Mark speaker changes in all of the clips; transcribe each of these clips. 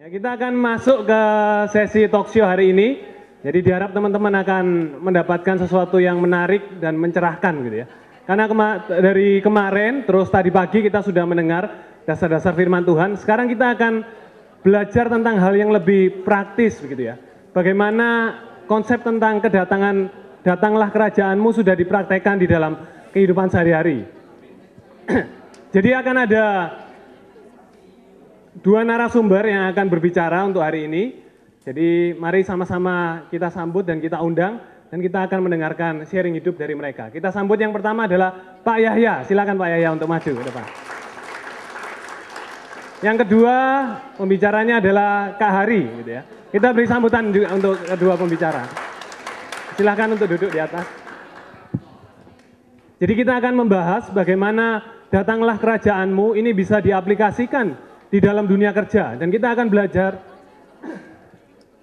Speaker 1: Ya, kita akan masuk ke sesi talk show hari ini. Jadi diharap teman-teman akan mendapatkan sesuatu yang menarik dan mencerahkan gitu ya. Karena dari kemarin terus tadi pagi kita sudah mendengar dasar-dasar firman Tuhan. Sekarang kita akan belajar tentang hal yang lebih praktis begitu ya. Bagaimana konsep tentang kedatangan datanglah kerajaanmu sudah dipraktekkan di dalam kehidupan sehari-hari. Jadi akan ada dua narasumber yang akan berbicara untuk hari ini. Jadi mari sama-sama kita sambut dan kita undang dan kita akan mendengarkan sharing hidup dari mereka. Kita sambut yang pertama adalah Pak Yahya. Silakan Pak Yahya untuk maju ke depan. Yang kedua pembicaranya adalah Kak Hari gitu ya. Kita beri sambutan juga untuk kedua pembicara. Silakan untuk duduk di atas. Jadi kita akan membahas bagaimana datanglah kerajaanmu ini bisa diaplikasikan di dalam dunia kerja. Dan kita akan belajar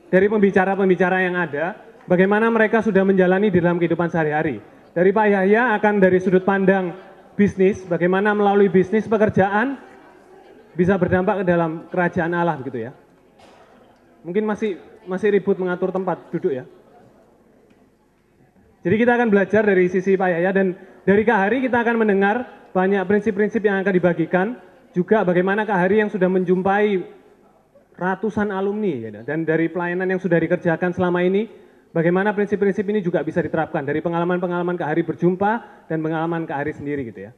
Speaker 1: dari pembicara-pembicara yang ada, bagaimana mereka sudah menjalani di dalam kehidupan sehari-hari. Dari Pak Yahya akan dari sudut pandang bisnis, bagaimana melalui bisnis pekerjaan bisa berdampak ke dalam kerajaan Allah begitu ya. Mungkin masih ribut mengatur tempat duduk ya. Jadi kita akan belajar dari sisi Pak Yahya dan dari Kak Hari kita akan mendengar banyak prinsip-prinsip yang akan dibagikan. Juga bagaimana Kak Hari yang sudah menjumpai ratusan alumni ya, dan dari pelayanan yang sudah dikerjakan selama ini, bagaimana prinsip-prinsip ini juga bisa diterapkan dari pengalaman-pengalaman Kak Hari berjumpa dan pengalaman Kak Hari sendiri gitu ya.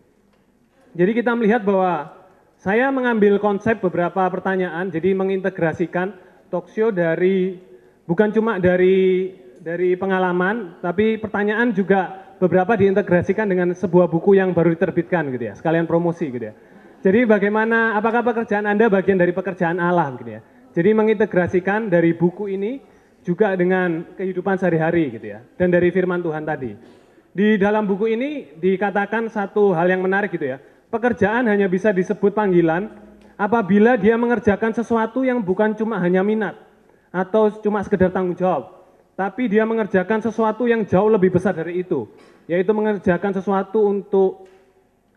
Speaker 1: Jadi kita melihat bahwa saya mengambil konsep beberapa pertanyaan, jadi mengintegrasikan talk show dari bukan cuma dari pengalaman, tapi pertanyaan juga beberapa diintegrasikan dengan sebuah buku yang baru diterbitkan gitu ya, sekalian promosi gitu ya. Jadi bagaimana, apakah pekerjaan Anda bagian dari pekerjaan Allah gitu ya. Jadi mengintegrasikan dari buku ini juga dengan kehidupan sehari-hari gitu ya. Dan dari firman Tuhan tadi. Di dalam buku ini dikatakan satu hal yang menarik gitu ya. Pekerjaan hanya bisa disebut panggilan apabila dia mengerjakan sesuatu yang bukan cuma hanya minat atau cuma sekedar tanggung jawab. Tapi dia mengerjakan sesuatu yang jauh lebih besar dari itu. Yaitu mengerjakan sesuatu untuk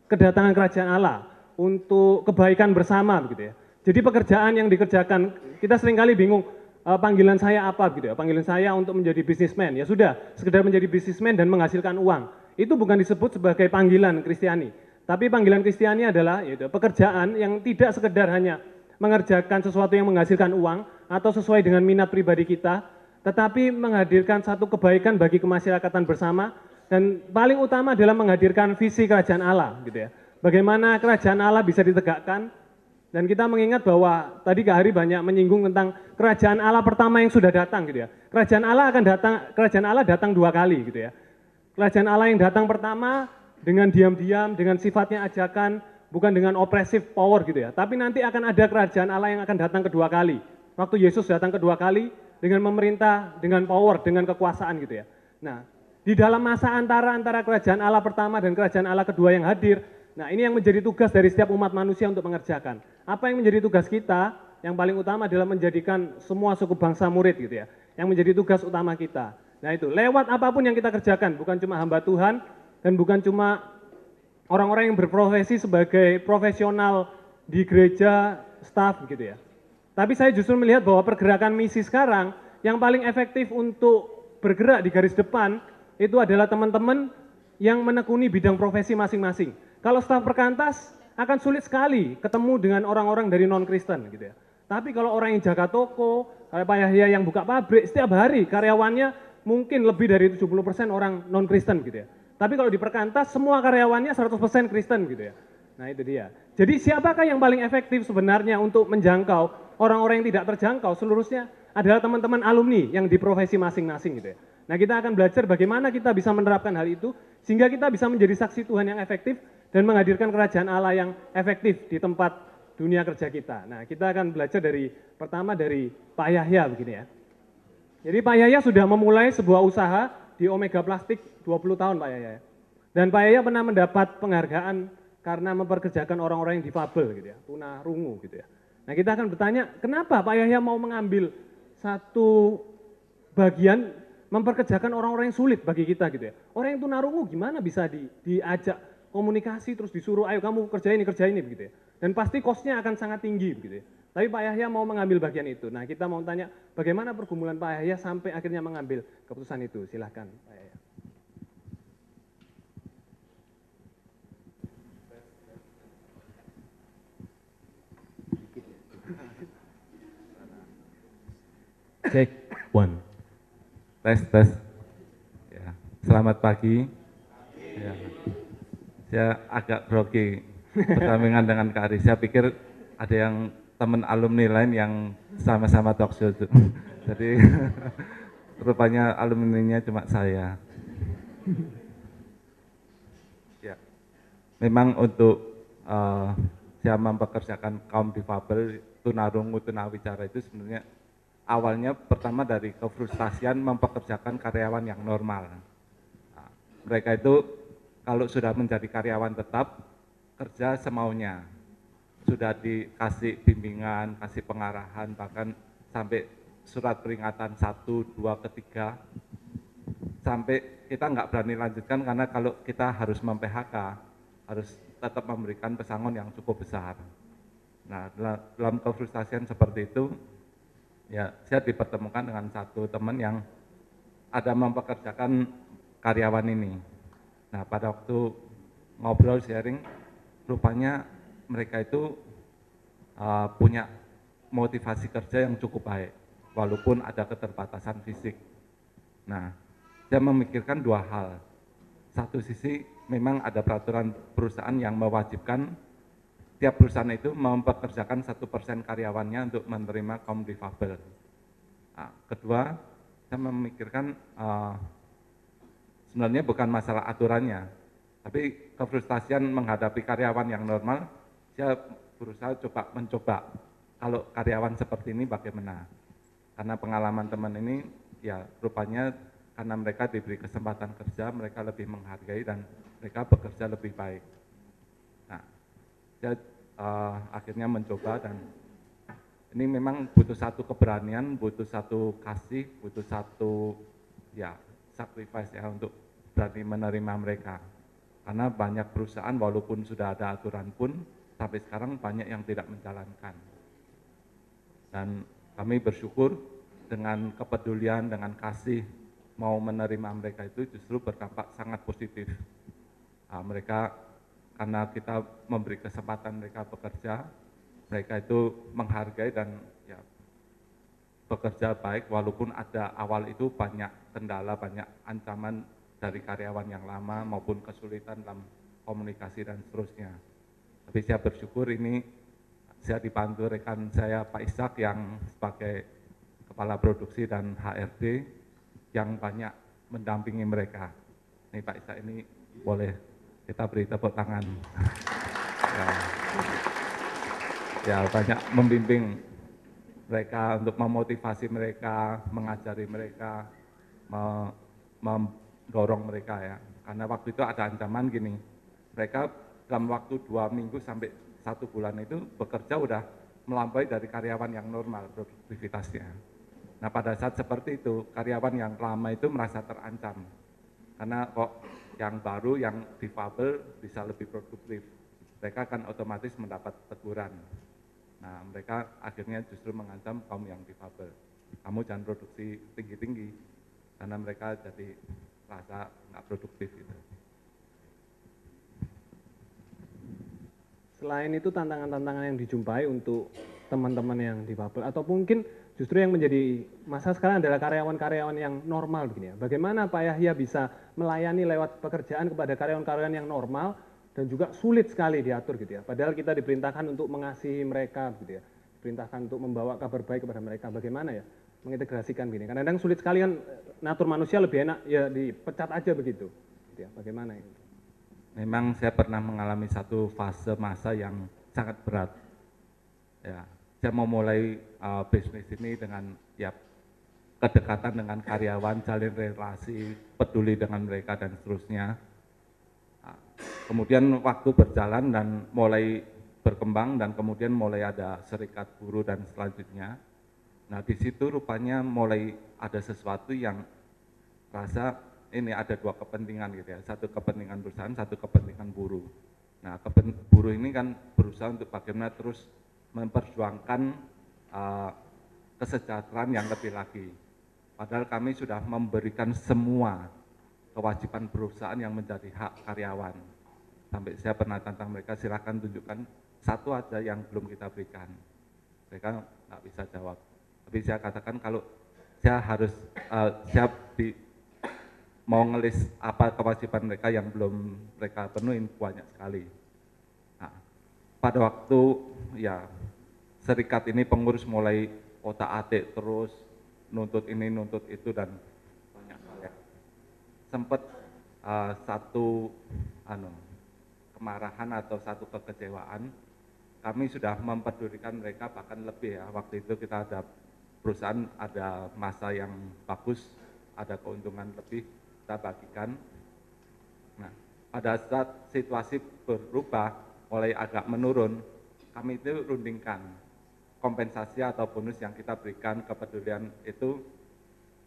Speaker 1: kedatangan kerajaan Allah. Untuk kebaikan bersama begitu ya. Jadi pekerjaan yang dikerjakan, kita seringkali bingung, panggilan saya apa gitu ya. Panggilan saya untuk menjadi bisnismen, ya sudah, sekedar menjadi bisnismen dan menghasilkan uang. Itu bukan disebut sebagai panggilan Kristiani. Tapi panggilan Kristiani adalah yaitu pekerjaan yang tidak sekedar hanya mengerjakan sesuatu yang menghasilkan uang atau sesuai dengan minat pribadi kita, tetapi menghadirkan satu kebaikan bagi kemasyarakatan bersama dan paling utama adalah menghadirkan visi kerajaan Allah gitu ya. Bagaimana kerajaan Allah bisa ditegakkan dan kita mengingat bahwa tadi Kak Hari banyak menyinggung tentang kerajaan Allah pertama yang sudah datang gitu ya. Kerajaan Allah datang dua kali gitu ya. Kerajaan Allah yang datang pertama dengan diam-diam, dengan sifatnya ajakan, bukan dengan oppressive power gitu ya. Tapi nanti akan ada kerajaan Allah yang akan datang kedua kali. Waktu Yesus datang kedua kali dengan memerintah, dengan power, dengan kekuasaan gitu ya. Nah, di dalam masa antara kerajaan Allah pertama dan kerajaan Allah kedua yang hadir, nah ini yang menjadi tugas dari setiap umat manusia untuk mengerjakan. Apa yang menjadi tugas kita? Yang paling utama adalah menjadikan semua suku bangsa murid gitu ya. Yang menjadi tugas utama kita. Nah itu, lewat apapun yang kita kerjakan, bukan cuma hamba Tuhan, dan bukan cuma orang-orang yang berprofesi sebagai profesional di gereja, staff gitu ya. Tapi saya justru melihat bahwa pergerakan misi sekarang, yang paling efektif untuk bergerak di garis depan, itu adalah teman-teman yang menekuni bidang profesi masing-masing. Kalau staf perkantas akan sulit sekali ketemu dengan orang-orang dari non-Kristen gitu ya. Tapi kalau orang yang jaga toko, kayak Pak Yahya yang buka pabrik, setiap hari karyawannya mungkin lebih dari 70% orang non-Kristen gitu ya. Tapi kalau di perkantas semua karyawannya 100% Kristen gitu ya. Nah itu dia. Jadi siapakah yang paling efektif sebenarnya untuk menjangkau orang-orang yang tidak terjangkau seluruhnya adalah teman-teman alumni yang di profesi masing-masing gitu ya. Nah kita akan belajar bagaimana kita bisa menerapkan hal itu sehingga kita bisa menjadi saksi Tuhan yang efektif dan menghadirkan kerajaan Allah yang efektif di tempat dunia kerja kita. Nah kita akan belajar pertama dari Pak Yahya begini ya. Jadi Pak Yahya sudah memulai sebuah usaha di Omega Plastik 20 tahun Pak Yahya. Dan Pak Yahya pernah mendapat penghargaan karena memperkerjakan orang-orang yang difabel gitu ya, tuna rungu gitu ya. Nah kita akan bertanya kenapa Pak Yahya mau mengambil satu bagian memperkerjakan orang-orang yang sulit bagi kita gitu ya. Orang yang tunarungu gimana bisa diajak komunikasi terus disuruh ayo kamu kerja ini begitu ya. Dan pasti cost-nya akan sangat tinggi begitu ya. Tapi Pak Yahya mau mengambil bagian itu. Nah, kita mau tanya bagaimana pergumulan Pak Yahya sampai akhirnya mengambil keputusan itu. Silahkan Pak Yahya.
Speaker 2: Cek, one. Tes. Ya, selamat pagi. Ya, saya agak grogi persampingan dengan Kak Ari. Saya pikir ada yang teman alumni lain yang sama-sama talkshow itu. Jadi rupanya alumninya cuma saya. Ya, memang untuk saya mempekerjakan kaum difabel, tunarungu, tunawicara itu sebenarnya awalnya pertama dari kefrustasian mempekerjakan karyawan yang normal. Nah, mereka itu kalau sudah menjadi karyawan tetap, kerja semaunya. Sudah dikasih bimbingan, kasih pengarahan, bahkan sampai surat peringatan 1, 2, ketiga. Sampai kita nggak berani lanjutkan karena kalau kita harus mem-PHK, harus tetap memberikan pesangon yang cukup besar. Nah, dalam kefrustasian seperti itu, ya, saya dipertemukan dengan satu teman yang ada mempekerjakan karyawan ini. Nah, pada waktu ngobrol sharing, rupanya mereka itu punya motivasi kerja yang cukup baik, walaupun ada keterbatasan fisik. Nah, saya memikirkan dua hal. Satu sisi, memang ada peraturan perusahaan yang mewajibkan tiap perusahaan itu mempekerjakan 1% karyawannya untuk menerima kaum difabel. Nah, kedua, saya memikirkan sebenarnya bukan masalah aturannya, tapi kefrustasian menghadapi karyawan yang normal, saya berusaha mencoba kalau karyawan seperti ini bagaimana. Karena pengalaman teman ini, ya rupanya karena mereka diberi kesempatan kerja, mereka lebih menghargai dan mereka bekerja lebih baik. Nah, saya akhirnya mencoba dan ini memang butuh satu keberanian, butuh satu kasih, butuh satu ya sacrifice ya untuk berani menerima mereka. Karena banyak perusahaan walaupun sudah ada aturan pun sampai sekarang banyak yang tidak menjalankan. Dan kami bersyukur dengan kepedulian, dengan kasih mau menerima mereka itu justru berdampak sangat positif. Mereka karena kita memberi kesempatan mereka bekerja, mereka itu menghargai dan ya bekerja baik walaupun ada awal itu banyak kendala, banyak ancaman dari karyawan yang lama maupun kesulitan dalam komunikasi dan seterusnya. Tapi saya bersyukur ini saya dibantu rekan saya Pak Ishak yang sebagai Kepala Produksi dan HRD yang banyak mendampingi mereka. Ini Pak Ishak ini boleh kita beri tepuk tangan. Ya, banyak membimbing mereka untuk memotivasi mereka, mengajari mereka, mendorong mereka ya. Karena waktu itu ada ancaman gini, mereka dalam waktu 2 minggu sampai 1 bulan itu bekerja udah melampaui dari karyawan yang normal produktivitasnya. Nah, pada saat seperti itu, karyawan yang lama itu merasa terancam. Karena kok yang baru, yang difabel bisa lebih produktif. Mereka akan otomatis mendapat teguran. Nah, mereka akhirnya justru mengancam kaum yang difabel. Kamu jangan produksi tinggi-tinggi, karena mereka jadi rasa nggak produktif gitu.
Speaker 1: Selain itu tantangan-tantangan yang dijumpai untuk teman-teman yang difabel atau mungkin justru yang menjadi masalah sekarang adalah karyawan-karyawan yang normal begini ya. Bagaimana Pak Yahya bisa melayani lewat pekerjaan kepada karyawan-karyawan yang normal dan juga sulit sekali diatur gitu ya. Padahal kita diperintahkan untuk mengasihi mereka gitu ya. Diperintahkan untuk membawa kabar baik kepada mereka. Bagaimana ya mengintegrasikan begini. Kadang-kadang sulit sekali kan, natur manusia lebih enak ya dipecat aja begitu. Gitu ya. Bagaimana itu?
Speaker 2: Memang saya pernah mengalami satu fase masa yang sangat berat. Ya, saya mau mulai bisnis ini dengan ya kedekatan dengan karyawan, jalin relasi, peduli dengan mereka dan seterusnya. Kemudian waktu berjalan dan mulai berkembang dan kemudian mulai ada serikat buruh dan selanjutnya. Nah, di situ rupanya mulai ada sesuatu yang rasa ini ada dua kepentingan gitu ya, satu kepentingan perusahaan, satu kepentingan buruh. Nah, buruh ini kan berusaha untuk bagaimana terus memperjuangkan kesejahteraan yang lebih lagi. Padahal kami sudah memberikan semua kewajiban perusahaan yang menjadi hak karyawan. Sampai saya pernah tantang mereka, silakan tunjukkan satu aja yang belum kita berikan. Mereka nggak bisa jawab. Tapi saya katakan kalau saya harus mau ngelis apa kewajiban mereka yang belum mereka penuhin banyak sekali. Nah, pada waktu ya serikat ini pengurus mulai otak-atik terus nuntut ini nuntut itu dan banyak hal ya. Sempat satu kemarahan atau satu kekecewaan, kami sudah mempedulikan mereka bahkan lebih ya. Waktu itu kita ada perusahaan ada masa yang bagus, ada keuntungan lebih kita bagikan. Nah, pada saat situasi berubah mulai agak menurun, kami itu rundingkan kompensasi atau bonus yang kita berikan, kepedulian itu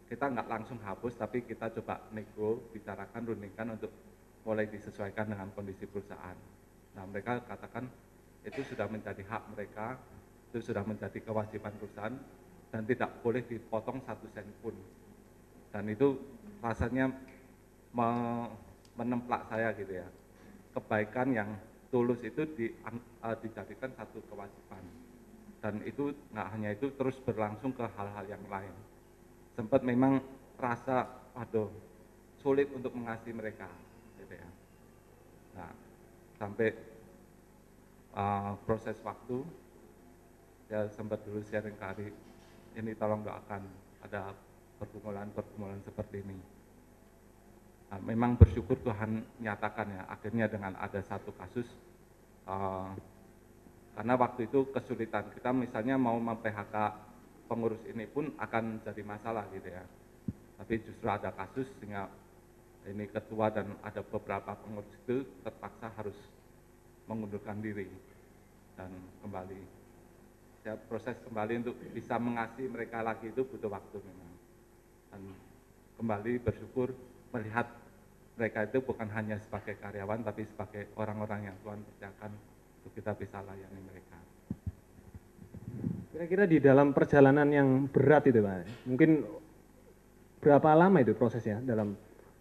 Speaker 2: kita nggak langsung hapus, tapi kita coba nego, bicarakan, rundingkan untuk mulai disesuaikan dengan kondisi perusahaan. Nah, mereka katakan itu sudah menjadi hak mereka, itu sudah menjadi kewajiban perusahaan dan tidak boleh dipotong 1 sen pun. Dan itu rasanya menemplak saya gitu ya. Kebaikan yang tulus itu dijadikan satu kewajiban. Dan itu nggak hanya itu, terus berlangsung ke hal-hal yang lain. Sempat memang rasa, aduh, sulit untuk mengasihi mereka, gitu ya. Nah, sampai proses waktu, saya sempat dulu sharing ke Ari, ini tolong doakan ada pergumulan-pergumulan seperti ini. Nah, memang bersyukur Tuhan nyatakan ya, akhirnya dengan ada satu kasus, karena waktu itu kesulitan kita misalnya mau mem-PHK pengurus ini pun akan jadi masalah gitu ya. Tapi justru ada kasus sehingga ini ketua dan ada beberapa pengurus itu terpaksa harus mengundurkan diri dan kembali. Ya, proses kembali untuk bisa mengasihi mereka lagi itu butuh waktu memang. Dan kembali bersyukur melihat mereka itu bukan hanya sebagai karyawan tapi sebagai orang-orang yang Tuhan percayakan untuk kita bisa layani mereka.
Speaker 1: Kira-kira di dalam perjalanan yang berat itu Pak, mungkin berapa lama itu prosesnya dalam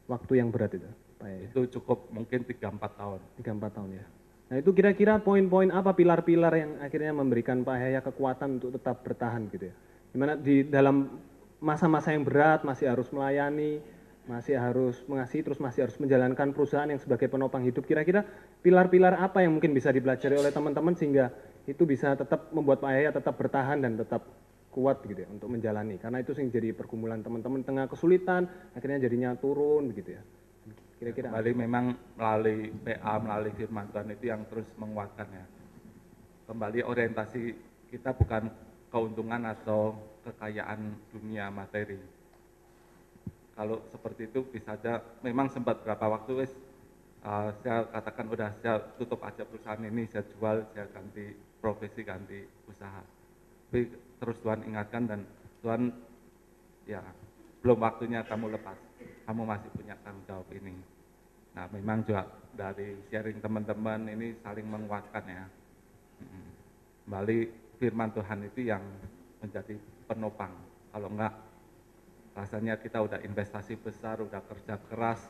Speaker 1: waktu yang berat itu Pak?
Speaker 2: Itu cukup mungkin 3-4 tahun.
Speaker 1: 3-4 tahun ya. Nah itu kira-kira poin-poin apa, pilar-pilar yang akhirnya memberikan Pak Yahya kekuatan untuk tetap bertahan gitu ya. Dimana di dalam masa-masa yang berat masih harus melayani, masih harus mengasihi, terus masih harus menjalankan perusahaan yang sebagai penopang hidup. Kira-kira pilar-pilar apa yang mungkin bisa dipelajari oleh teman-teman sehingga itu bisa tetap membuat Pak Yahya tetap bertahan dan tetap kuat gitu ya untuk menjalani. Karena itu sih jadi pergumulan teman-teman tengah kesulitan, akhirnya jadinya turun begitu ya. Kira-kira
Speaker 2: kembali memang melalui PA, melalui firman Tuhan itu yang terus menguatkan ya. Kembali orientasi kita bukan keuntungan atau kekayaan dunia materi. Kalau seperti itu bisa saja memang sempat berapa waktu saya katakan udah saya tutup aja perusahaan ini, saya jual, saya ganti profesi, ganti usaha. Tapi terus Tuhan ingatkan dan Tuhan ya belum waktunya kamu lepas, kamu masih punya tanggung jawab ini. Nah memang juga dari sharing teman-teman ini saling menguatkan ya. Kembali firman Tuhan itu yang menjadi penopang. Kalau enggak rasanya kita udah investasi besar, udah kerja keras,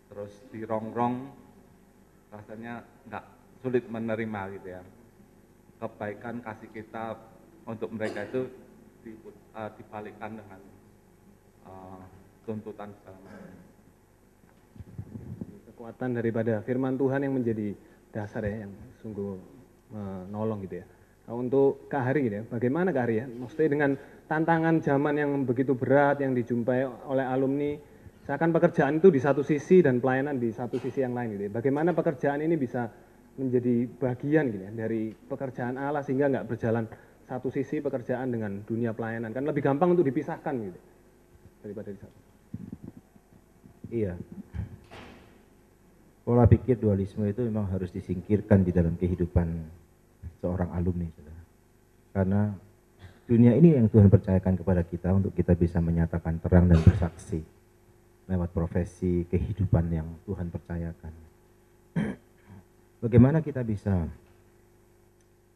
Speaker 2: terus dirongrong, rasanya enggak, sulit menerima gitu ya. Kebaikan kasih kita untuk mereka itu dibalikkan dengan tuntutan segala macam.
Speaker 1: Kekuatan daripada firman Tuhan yang menjadi dasar ya, yang sungguh menolong gitu ya. Nah, untuk Kak Hari gitu ya, bagaimana Kak Hari ya? Maksudnya dengan tantangan zaman yang begitu berat yang dijumpai oleh alumni, seakan pekerjaan itu di satu sisi dan pelayanan di satu sisi yang lain gitu ya. Bagaimana pekerjaan ini bisa menjadi bagian gitu ya dari pekerjaan Allah sehingga nggak berjalan satu sisi pekerjaan dengan dunia pelayanan, kan lebih gampang untuk dipisahkan gitu daripada di satu.
Speaker 3: Iya. Pola pikir dualisme itu memang harus disingkirkan di dalam kehidupan seorang alumni, saudara. Karena dunia ini yang Tuhan percayakan kepada kita untuk kita bisa menyatakan terang dan bersaksi. lewat profesi, kehidupan yang Tuhan percayakan. Bagaimana kita bisa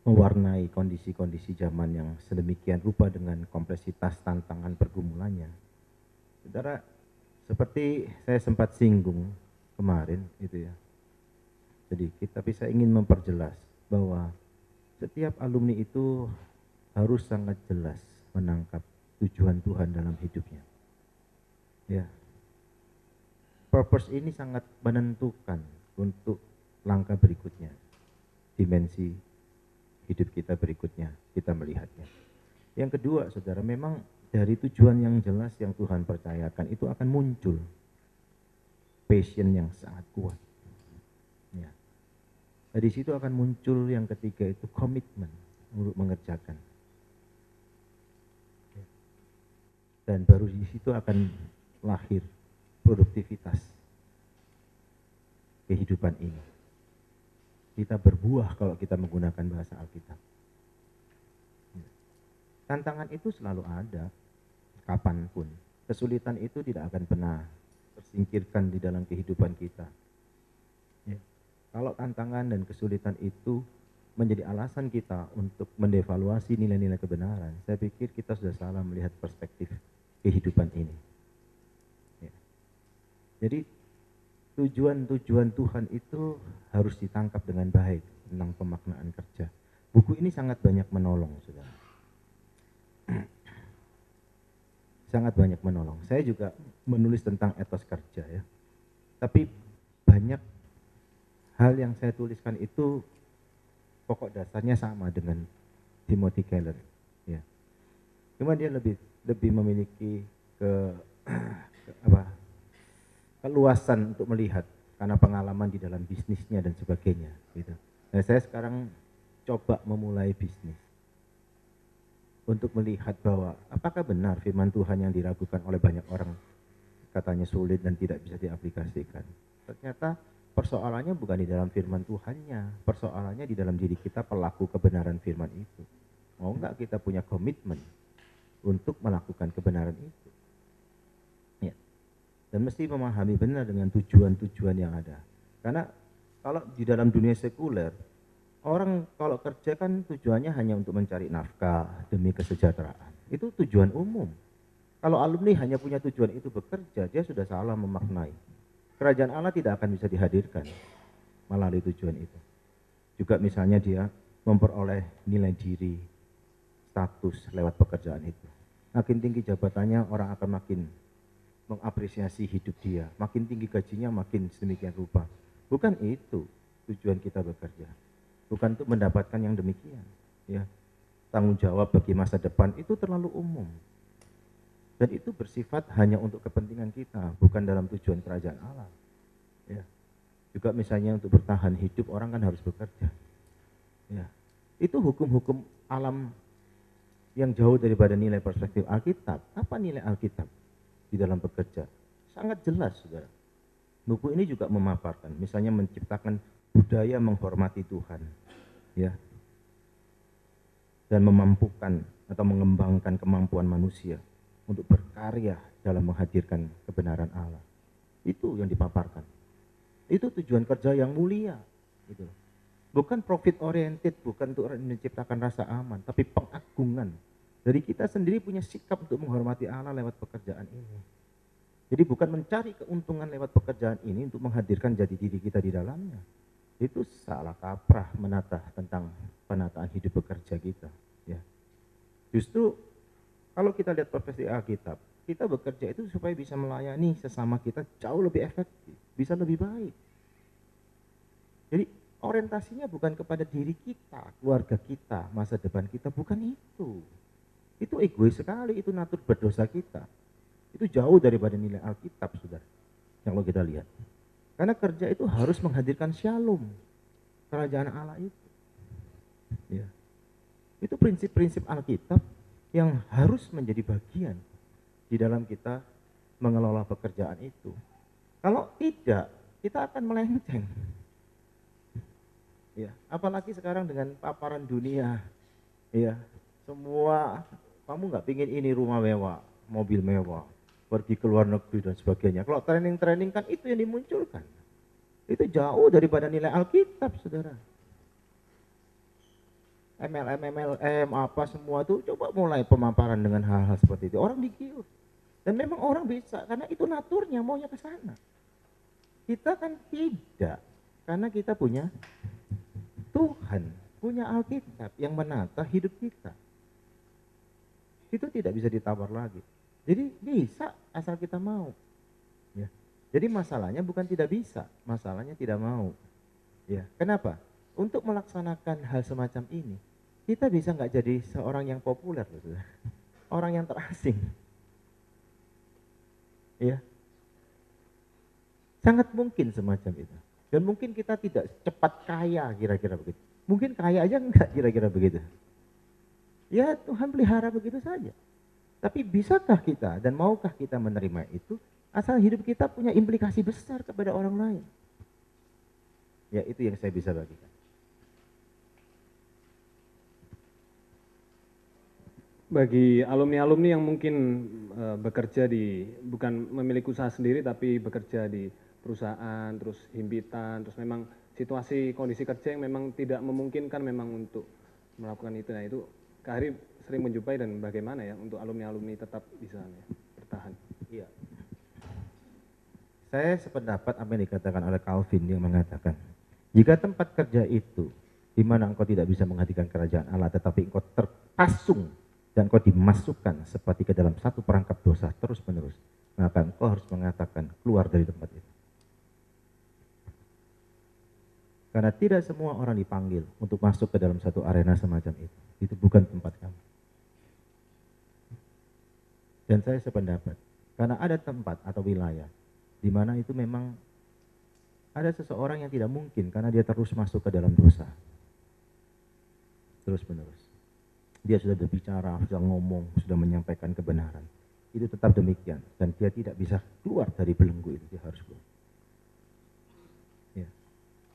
Speaker 3: mewarnai kondisi-kondisi zaman yang sedemikian rupa dengan kompleksitas tantangan pergumulannya. Saudara, seperti saya sempat singgung kemarin itu ya. Jadi tapi saya ingin memperjelas bahwa setiap alumni itu harus sangat jelas menangkap tujuan Tuhan dalam hidupnya. Ya. Purpose ini sangat menentukan untuk langkah berikutnya. Dimensi hidup kita berikutnya, kita melihatnya. Yang kedua, saudara, memang dari tujuan yang jelas yang Tuhan percayakan itu akan muncul passion yang sangat kuat. Ya. Dari situ akan muncul yang ketiga itu komitmen untuk mengerjakan. Ya. Dan baru di situ akan lahir produktivitas kehidupan ini. Kita berbuah kalau kita menggunakan bahasa Alkitab. Tantangan itu selalu ada, kapanpun. Kesulitan itu tidak akan pernah tersingkirkan di dalam kehidupan kita. Ya. Kalau tantangan dan kesulitan itu menjadi alasan kita untuk mendevaluasi nilai-nilai kebenaran, saya pikir kita sudah salah melihat perspektif kehidupan ini. Ya. Jadi tujuan-tujuan Tuhan itu harus ditangkap dengan baik tentang pemaknaan kerja. Buku ini sangat banyak menolong, saudara. Sangat banyak menolong. Saya juga menulis tentang etos kerja ya. Tapi banyak hal yang saya tuliskan itu pokok dasarnya sama dengan Timothy Keller. Ya. Cuma dia lebih memiliki keluasan untuk melihat karena pengalaman di dalam bisnisnya dan sebagainya gitu. Nah, saya sekarang coba memulai bisnis untuk melihat bahwa apakah benar firman Tuhan yang diragukan oleh banyak orang katanya sulit dan tidak bisa diaplikasikan. Ternyata persoalannya bukan di dalam firman Tuhannya, persoalannya di dalam diri kita pelaku kebenaran firman itu. Mau enggak kita punya komitmen untuk melakukan kebenaran itu? Dan mesti memahami benar dengan tujuan-tujuan yang ada. Karena kalau di dalam dunia sekuler, orang kalau kerja kan tujuannya hanya untuk mencari nafkah demi kesejahteraan. Itu tujuan umum. Kalau alumni hanya punya tujuan itu bekerja, dia sudah salah memaknai. Kerajaan Allah tidak akan bisa dihadirkan melalui tujuan itu. Juga misalnya dia memperoleh nilai diri, status lewat pekerjaan itu. Makin tinggi jabatannya, orang akan makin mengapresiasi hidup dia, makin tinggi gajinya makin sedemikian rupa. Bukan itu tujuan kita bekerja, bukan untuk mendapatkan yang demikian. Ya, tanggung jawab bagi masa depan itu terlalu umum, dan itu bersifat hanya untuk kepentingan kita, bukan dalam tujuan kerajaan Allah. Ya, juga misalnya untuk bertahan hidup orang kan harus bekerja. Ya, itu hukum-hukum alam yang jauh daripada nilai perspektif Alkitab. Apa nilai Alkitab di dalam bekerja? Sangat jelas, saudara. Buku ini juga memaparkan, misalnya menciptakan budaya menghormati Tuhan, ya, dan memampukan atau mengembangkan kemampuan manusia untuk berkarya dalam menghadirkan kebenaran Allah. Itu yang dipaparkan. Itu tujuan kerja yang mulia, gitu. Bukan profit oriented, bukan untuk menciptakan rasa aman, tapi pengagungan. Jadi kita sendiri punya sikap untuk menghormati Allah lewat pekerjaan ini. Jadi bukan mencari keuntungan lewat pekerjaan ini untuk menghadirkan jati diri kita di dalamnya. Itu salah kaprah menata tentang penataan hidup bekerja kita. Ya. Justru kalau kita lihat profesi Alkitab, kita bekerja itu supaya bisa melayani sesama kita jauh lebih efektif, bisa lebih baik. Jadi orientasinya bukan kepada diri kita, keluarga kita, masa depan kita, bukan itu. Itu egois sekali, itu natur berdosa kita. Itu jauh daripada nilai Alkitab, saudara. Yang kalau kita lihat. Karena kerja itu harus menghadirkan shalom, kerajaan Allah itu. Ya. Itu prinsip-prinsip Alkitab yang harus menjadi bagian di dalam kita mengelola pekerjaan itu. Kalau tidak, kita akan melenceng. Ya, apalagi sekarang dengan paparan dunia, ya, semua kamu nggak pingin ini rumah mewah, mobil mewah, pergi ke luar negeri dan sebagainya. Kalau training-training kan itu yang dimunculkan. Itu jauh daripada nilai Alkitab, saudara. MLM apa semua tuh coba mulai pemaparan dengan hal-hal seperti itu. Orang digiur. Dan memang orang bisa karena itu naturnya maunya ke sana. Kita kan tidak. Karena kita punya Tuhan, punya Alkitab yang menata hidup kita. Itu tidak bisa ditawar lagi. Jadi bisa asal kita mau. Ya. Jadi masalahnya bukan tidak bisa, masalahnya tidak mau. Ya. Kenapa? Untuk melaksanakan hal semacam ini, kita bisa nggak jadi seorang yang populer, saudara. Orang yang terasing. Ya. Sangat mungkin semacam itu. Dan mungkin kita tidak cepat kaya kira-kira begitu. Mungkin kaya aja enggak kira-kira begitu. Ya Tuhan pelihara begitu saja. Tapi bisakah kita dan maukah kita menerima itu asal hidup kita punya implikasi besar kepada orang lain. Ya itu yang saya bisa bagikan.
Speaker 1: Bagi alumni-alumni yang mungkin bekerja bukan memiliki usaha sendiri tapi bekerja di perusahaan, terus himpitan, terus memang situasi kondisi kerja yang memang tidak memungkinkan memang untuk melakukan itu. Nah itu Kak Hari sering menjumpai dan bagaimana ya untuk alumni-alumni tetap bisa bertahan.
Speaker 3: Iya. Saya sependapat apa yang dikatakan oleh Calvin yang mengatakan, jika tempat kerja itu di mana engkau tidak bisa menghadirkan kerajaan Allah tetapi engkau terpasung dan engkau dimasukkan seperti ke dalam satu perangkap dosa terus menerus, maka engkau harus mengatakan keluar dari tempat itu. Karena tidak semua orang dipanggil untuk masuk ke dalam satu arena semacam itu. Itu bukan tempat kamu. Dan saya sependapat, karena ada tempat atau wilayah di mana itu memang ada seseorang yang tidak mungkin karena dia terus masuk ke dalam dosa. Terus menerus. Dia sudah berbicara, sudah ngomong, sudah menyampaikan kebenaran. Itu tetap demikian dan dia tidak bisa keluar dari belenggu itu, dia harus keluar.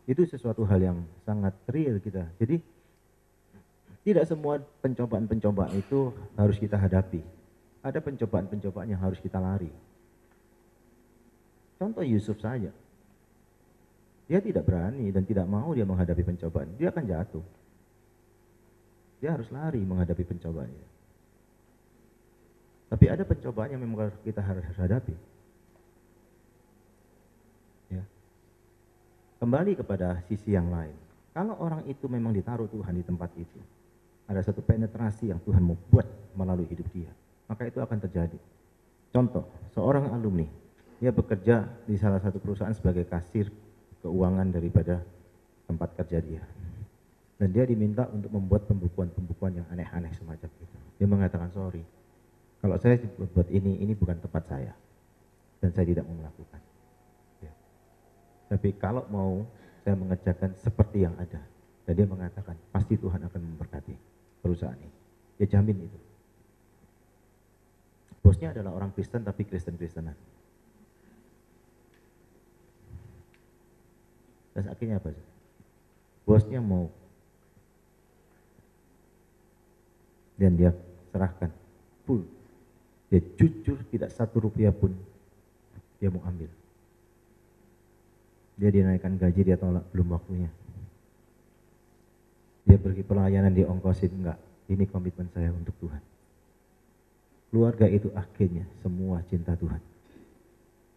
Speaker 3: Itu sesuatu hal yang sangat real kita. Jadi tidak semua pencobaan-pencobaan itu harus kita hadapi. Ada pencobaan-pencobaan yang harus kita lari. Contoh Yusuf saja. Dia tidak berani dan tidak mau dia menghadapi pencobaan. Dia akan jatuh. Dia harus lari menghadapi pencobaan. Tapi ada pencobaan yang memang kita harus hadapi. Kembali kepada sisi yang lain. Kalau orang itu memang ditaruh Tuhan di tempat itu, ada satu penetrasi yang Tuhan mau buat melalui hidup dia, maka itu akan terjadi. Contoh, seorang alumni, dia bekerja di salah satu perusahaan sebagai kasir keuangan daripada tempat kerja dia. Dan dia diminta untuk membuat pembukuan-pembukuan yang aneh-aneh semacam itu. Dia mengatakan, sorry, kalau saya buat ini bukan tempat saya. Dan saya tidak mau melakukan. Tapi kalau mau saya mengerjakan seperti yang ada. Dan dia mengatakan pasti Tuhan akan memberkati perusahaan ini. Dia jamin itu. Bosnya adalah orang Kristen tapi Kristen-Kristenan. Dan akhirnya apa? Bosnya mau. Dan dia serahkan full. Dia jujur tidak satu rupiah pun dia mau ambil. Dia dinaikkan gaji, dia tolak, belum waktunya. Dia pergi pelayanan, dia ongkosin, enggak. Ini komitmen saya untuk Tuhan. Keluarga itu akhirnya semua cinta Tuhan.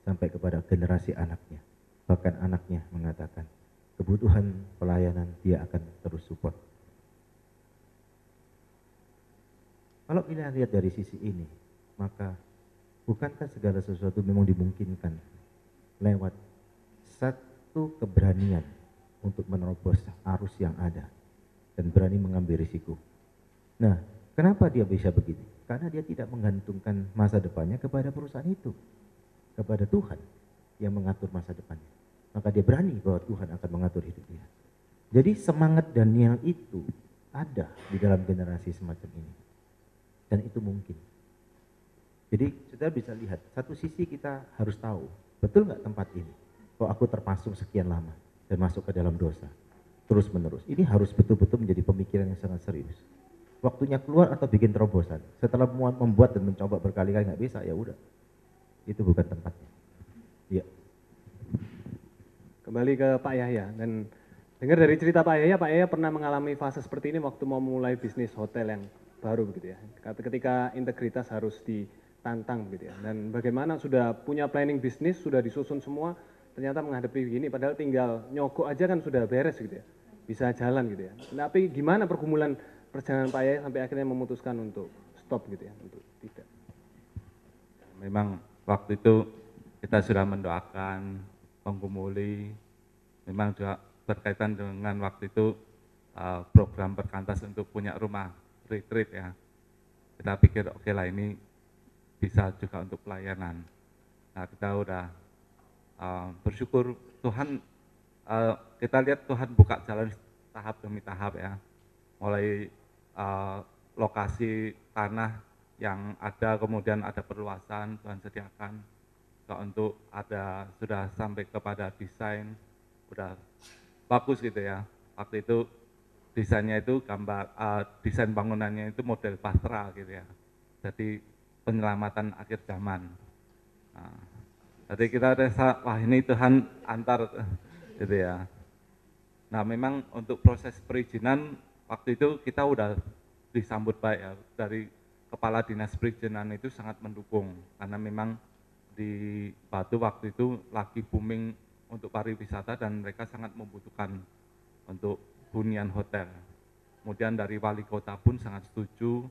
Speaker 3: Sampai kepada generasi anaknya. Bahkan anaknya mengatakan, kebutuhan pelayanan dia akan terus support. Kalau kita lihat dari sisi ini, maka bukankah segala sesuatu memang dimungkinkan lewat satu keberanian untuk menerobos arus yang ada dan berani mengambil risiko. Nah, kenapa dia bisa begitu? Karena dia tidak menggantungkan masa depannya kepada perusahaan itu, kepada Tuhan yang mengatur masa depannya. Maka dia berani bahwa Tuhan akan mengatur hidup dia. Jadi semangat Daniel itu ada di dalam generasi semacam ini. Dan itu mungkin. Jadi saudara bisa lihat, satu sisi kita harus tahu, betul nggak tempat ini? Kok aku terpasung sekian lama dan masuk ke dalam dosa terus menerus. Ini harus betul-betul menjadi pemikiran yang sangat serius. Waktunya keluar atau bikin terobosan. Setelah membuat dan mencoba berkali-kali nggak bisa, ya udah. itu bukan tempatnya. Ya.
Speaker 1: Kembali ke Pak Yahya, dan dengar dari cerita Pak Yahya pernah mengalami fase seperti ini waktu mau mulai bisnis hotel yang baru begitu ya. Ketika integritas harus ditantang begitu ya. Dan bagaimana sudah punya planning bisnis, sudah disusun semua, ternyata menghadapi begini padahal tinggal nyogok aja kan sudah beres gitu ya. Bisa jalan gitu ya. Tapi gimana pergumulan perjalanan Pak Yahya sampai akhirnya memutuskan untuk stop gitu ya, untuk tidak.
Speaker 2: Memang waktu itu kita sudah mendoakan penggumuli, memang juga berkaitan dengan waktu itu program Perkantas untuk punya rumah retreat ya. Kita pikir oke lah ini bisa juga untuk pelayanan. Nah kita udah bersyukur Tuhan, kita lihat Tuhan buka jalan tahap demi tahap ya. Mulai lokasi tanah yang ada, kemudian ada perluasan Tuhan sediakan, untuk ada sudah sampai kepada desain, udah bagus gitu ya. Waktu itu desainnya itu desain bangunannya itu model Bahtera gitu ya. Jadi penyelamatan akhir zaman. Nah, jadi kita rasa wah ini Tuhan antar gitu ya. Nah memang untuk proses perizinan waktu itu kita udah disambut baik ya, dari Kepala Dinas Perizinan itu sangat mendukung, karena memang di Batu waktu itu lagi booming untuk pariwisata dan mereka sangat membutuhkan untuk hunian hotel. Kemudian dari wali kota pun sangat setuju,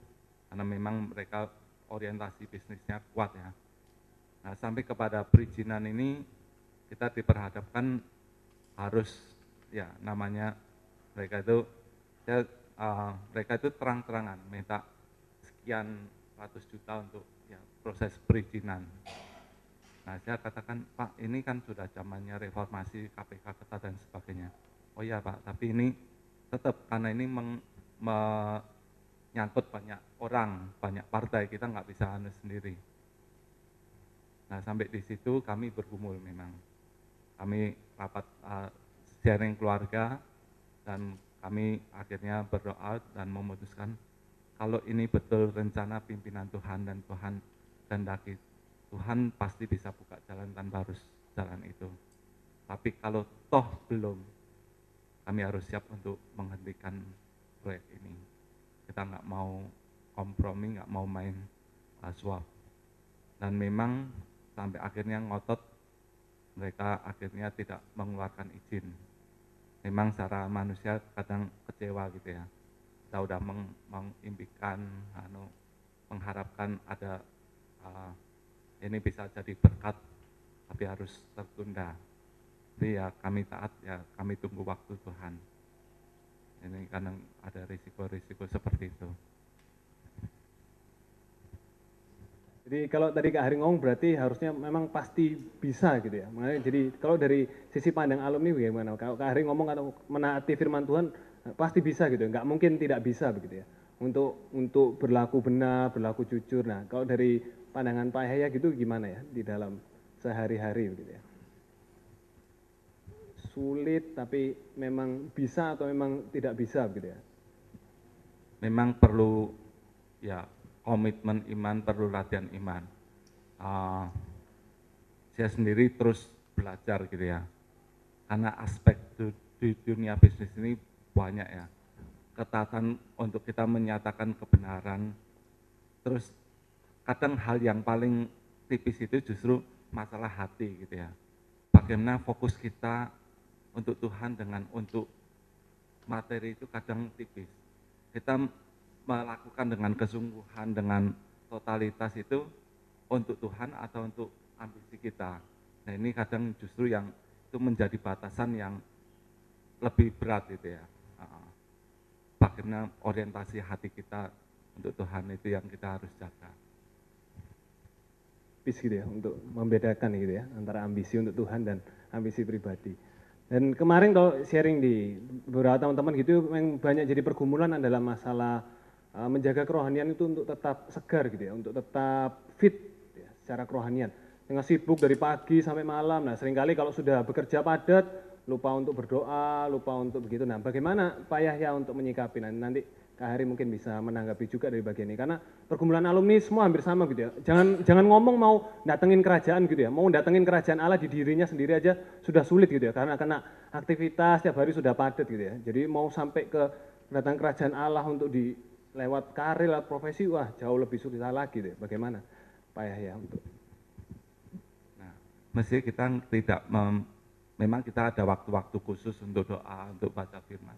Speaker 2: karena memang mereka orientasi bisnisnya kuat ya. Nah sampai kepada perizinan ini kita diperhadapkan harus ya namanya mereka itu terang-terangan minta sekian ratus juta untuk ya proses perizinan. Nah saya katakan Pak ini kan sudah zamannya reformasi KPK ketat dan sebagainya. Oh iya Pak, tapi ini tetap karena ini menyangkut banyak orang, banyak partai, kita nggak bisa sendiri. Nah sampai di situ kami bergumul memang. Kami rapat sharing keluarga dan kami akhirnya berdoa dan memutuskan kalau ini betul rencana pimpinan Tuhan dan Tuhan kehendaki, Tuhan pasti bisa buka jalan tanpa harus jalan itu. Tapi kalau toh belum, kami harus siap untuk menghentikan proyek ini. Kita nggak mau kompromi, nggak mau main suap. Dan memang sampai akhirnya ngotot, mereka akhirnya tidak mengeluarkan izin. Memang secara manusia kadang kecewa gitu ya. Kita udah mengimpikan, mengharapkan ada ini bisa jadi berkat, tapi harus tertunda. Jadi ya kami taat, ya kami tunggu waktu Tuhan. Ini kadang ada risiko-risiko seperti itu.
Speaker 1: Jadi kalau tadi Kak Hari ngomong berarti harusnya memang pasti bisa gitu ya. Makanya jadi kalau dari sisi pandang alumni bagaimana? Kalau Kak Hari ngomong atau menaati firman Tuhan pasti bisa gitu, nggak mungkin tidak bisa begitu ya. Untuk berlaku benar, berlaku jujur. Nah kalau dari pandangan Pak Yahya gitu gimana ya di dalam sehari-hari begitu ya? Sulit tapi memang bisa atau memang tidak bisa begitu ya?
Speaker 2: Memang perlu ya komitmen iman, perlu latihan iman. Saya sendiri terus belajar gitu ya, karena aspek di dunia bisnis ini banyak ya, ketatan untuk kita menyatakan kebenaran. Terus kadang hal yang paling tipis itu justru masalah hati gitu ya. Bagaimana fokus kita untuk Tuhan dengan untuk materi itu kadang tipis. Kita melakukan dengan kesungguhan, dengan totalitas itu untuk Tuhan atau untuk ambisi kita. Nah ini kadang justru yang itu menjadi batasan yang lebih berat gitu ya. Bagaimana orientasi hati kita untuk Tuhan itu yang kita harus jaga.
Speaker 1: Tipis gitu ya, untuk membedakan gitu ya, antara ambisi untuk Tuhan dan ambisi pribadi. Dan kemarin kalau sharing di beberapa teman-teman gitu, yang banyak jadi pergumulan adalah masalah menjaga kerohanian itu untuk tetap segar gitu ya, untuk tetap fit ya, secara kerohanian. Dengan sibuk dari pagi sampai malam, nah seringkali kalau sudah bekerja padat, lupa untuk berdoa, lupa untuk begitu. Nah bagaimana Pak Yahya untuk menyikapi? Nanti Kak Hari mungkin bisa menanggapi juga dari bagian ini, karena pergumulan alumni semua hampir sama gitu ya. Jangan ngomong mau datengin kerajaan gitu ya, mau datengin kerajaan Allah di dirinya sendiri aja sudah sulit gitu ya, karena aktivitas tiap hari sudah padat gitu ya. Jadi mau sampai ke datang kerajaan Allah untuk di lewat karir atau profesi, wah jauh lebih sulit lagi deh. Bagaimana Pak Yahya untuk?
Speaker 2: Nah, mesti kita memang kita ada waktu-waktu khusus untuk doa, untuk baca firman.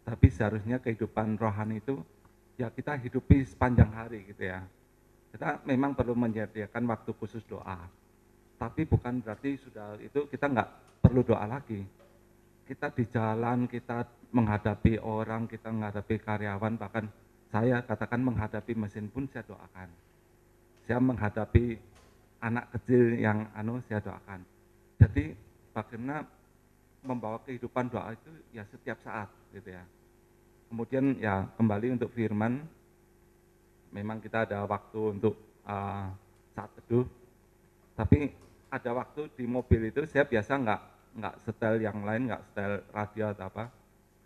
Speaker 2: Tapi seharusnya kehidupan rohani itu ya kita hidupi sepanjang hari gitu ya. Kita memang perlu menyediakan waktu khusus doa. Tapi bukan berarti sudah itu kita nggak perlu doa lagi. Kita di jalan, kita menghadapi orang, kita menghadapi karyawan, bahkan saya katakan menghadapi mesin pun saya doakan. Saya menghadapi anak kecil yang saya doakan. Jadi bagaimana membawa kehidupan doa itu ya setiap saat gitu ya. Kemudian ya kembali untuk firman, memang kita ada waktu untuk saat teduh, tapi ada waktu di mobil itu saya biasa nggak setel yang lain, nggak setel radio atau apa,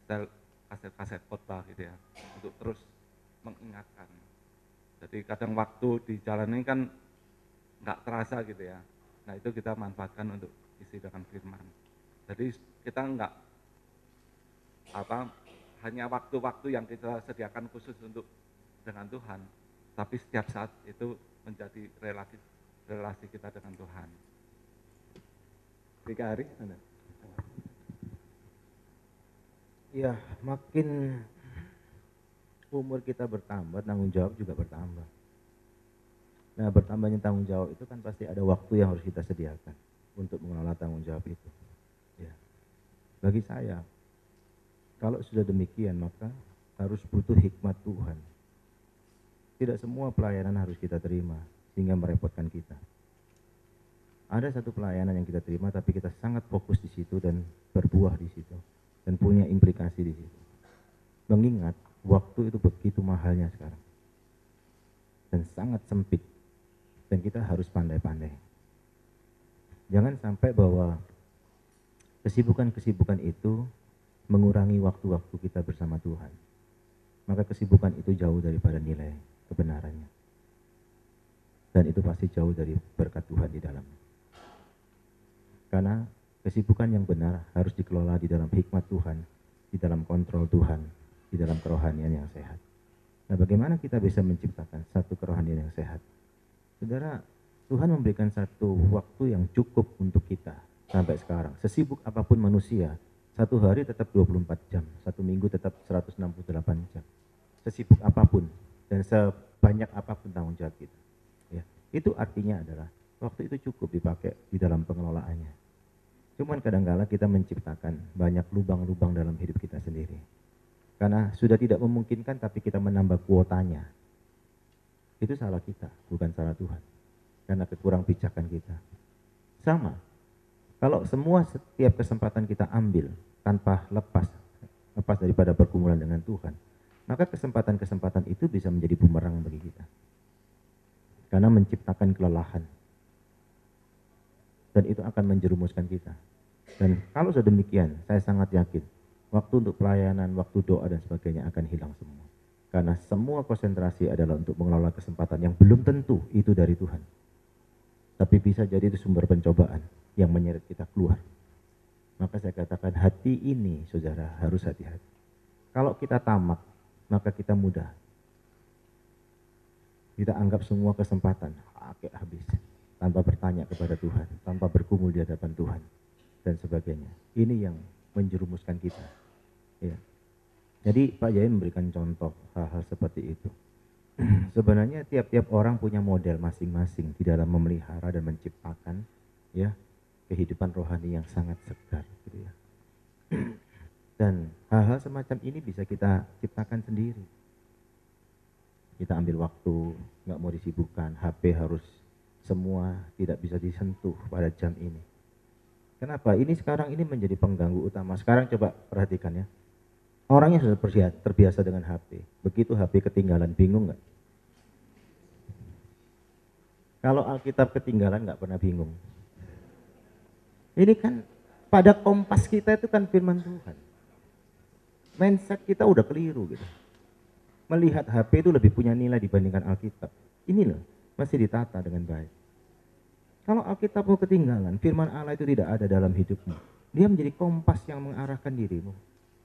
Speaker 2: setel kaset-kaset khotbah gitu ya, untuk terus mengingatkan. Jadi kadang waktu di jalan ini kan nggak terasa gitu ya, nah itu kita manfaatkan untuk isi dengan firman. Jadi kita nggak hanya waktu-waktu yang kita sediakan khusus untuk dengan Tuhan, tapi setiap saat itu menjadi relasi kita dengan Tuhan.
Speaker 1: Kak Hari, Anda.
Speaker 3: Ya, makin umur kita bertambah, tanggung jawab juga bertambah. Nah, bertambahnya tanggung jawab itu kan pasti ada waktu yang harus kita sediakan untuk mengelola tanggung jawab itu. Ya. Bagi saya, kalau sudah demikian maka harus butuh hikmat Tuhan. Tidak semua pelayanan harus kita terima sehingga merepotkan kita. Ada satu pelayanan yang kita terima tapi kita sangat fokus di situ dan berbuah di situ dan punya implikasi di situ. Mengingat waktu itu begitu mahalnya sekarang dan sangat sempit dan kita harus pandai-pandai. Jangan sampai bahwa kesibukan-kesibukan itu mengurangi waktu-waktu kita bersama Tuhan. Maka kesibukan itu jauh daripada nilai kebenarannya. Dan itu pasti jauh dari berkat Tuhan di dalamnya. Karena kesibukan yang benar harus dikelola di dalam hikmat Tuhan, di dalam kontrol Tuhan, di dalam kerohanian yang sehat. Nah, bagaimana kita bisa menciptakan satu kerohanian yang sehat? Saudara, Tuhan memberikan satu waktu yang cukup untuk kita sampai sekarang. Sesibuk apapun manusia, satu hari tetap 24 jam, satu minggu tetap 168 jam. Sesibuk apapun dan sebanyak apapun tanggung jawab kita. Ya, itu artinya adalah waktu itu cukup dipakai di dalam pengelolaannya. Cuman kadang-kala kita menciptakan banyak lubang-lubang dalam hidup kita sendiri. Karena sudah tidak memungkinkan tapi kita menambah kuotanya. Itu salah kita, bukan salah Tuhan. Karena kekurang bijakan kita. Sama. Kalau semua setiap kesempatan kita ambil tanpa lepas daripada pergumulan dengan Tuhan, maka kesempatan-kesempatan itu bisa menjadi bumerang bagi kita. Karena menciptakan kelelahan. Dan itu akan menjerumuskan kita. Dan kalau sudah demikian, saya sangat yakin, waktu untuk pelayanan, waktu doa dan sebagainya akan hilang semua. Karena semua konsentrasi adalah untuk mengelola kesempatan yang belum tentu itu dari Tuhan. Tapi bisa jadi itu sumber pencobaan yang menyeret kita keluar. Maka saya katakan hati ini saudara harus hati-hati. Kalau kita tamak, maka kita mudah. Kita anggap semua kesempatan habis. Tanpa bertanya kepada Tuhan, tanpa bergumul di hadapan Tuhan. Dan sebagainya. Ini yang menjerumuskan kita. Ya. Jadi Pak Jaya memberikan contoh hal-hal seperti itu. Sebenarnya tiap-tiap orang punya model masing-masing di dalam memelihara dan menciptakan ya kehidupan rohani yang sangat segar gitu ya. Dan hal-hal semacam ini bisa kita ciptakan sendiri. Kita ambil waktu, nggak mau disibukkan, HP harus semua tidak bisa disentuh pada jam ini. Kenapa? Ini sekarang ini menjadi pengganggu utama. Sekarang coba perhatikan ya. Orangnya sudah terbiasa dengan HP. Begitu HP ketinggalan, bingung nggak? Kalau Alkitab ketinggalan nggak pernah bingung. Ini kan pada kompas kita itu kan firman Tuhan. Mindset kita udah keliru gitu. Melihat HP itu lebih punya nilai dibandingkan Alkitab. Ini loh, masih ditata dengan baik. Kalau Alkitabmu ketinggalan, firman Allah itu tidak ada dalam hidupmu. Dia menjadi kompas yang mengarahkan dirimu.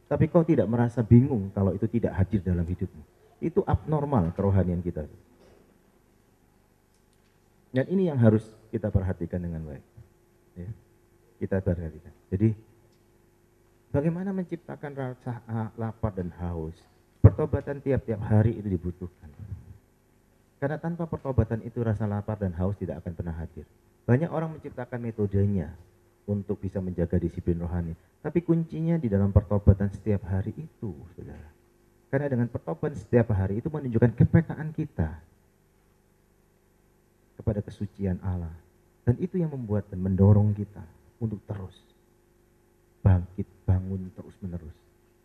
Speaker 3: Tapi kau tidak merasa bingung kalau itu tidak hadir dalam hidupmu. Itu abnormal kerohanian kita. Dan ini yang harus kita perhatikan dengan baik. Ya, kita perhatikan. Jadi, bagaimana menciptakan rasa lapar dan haus? Pertobatan tiap-tiap hari itu dibutuhkan. Karena tanpa pertobatan itu rasa lapar dan haus tidak akan pernah hadir. Banyak orang menciptakan metodenya untuk bisa menjaga disiplin rohani. Tapi kuncinya di dalam pertobatan setiap hari itu, saudara. Karena dengan pertobatan setiap hari itu menunjukkan kepekaan kita kepada kesucian Allah. Dan itu yang membuat dan mendorong kita untuk terus bangkit, bangun terus menerus.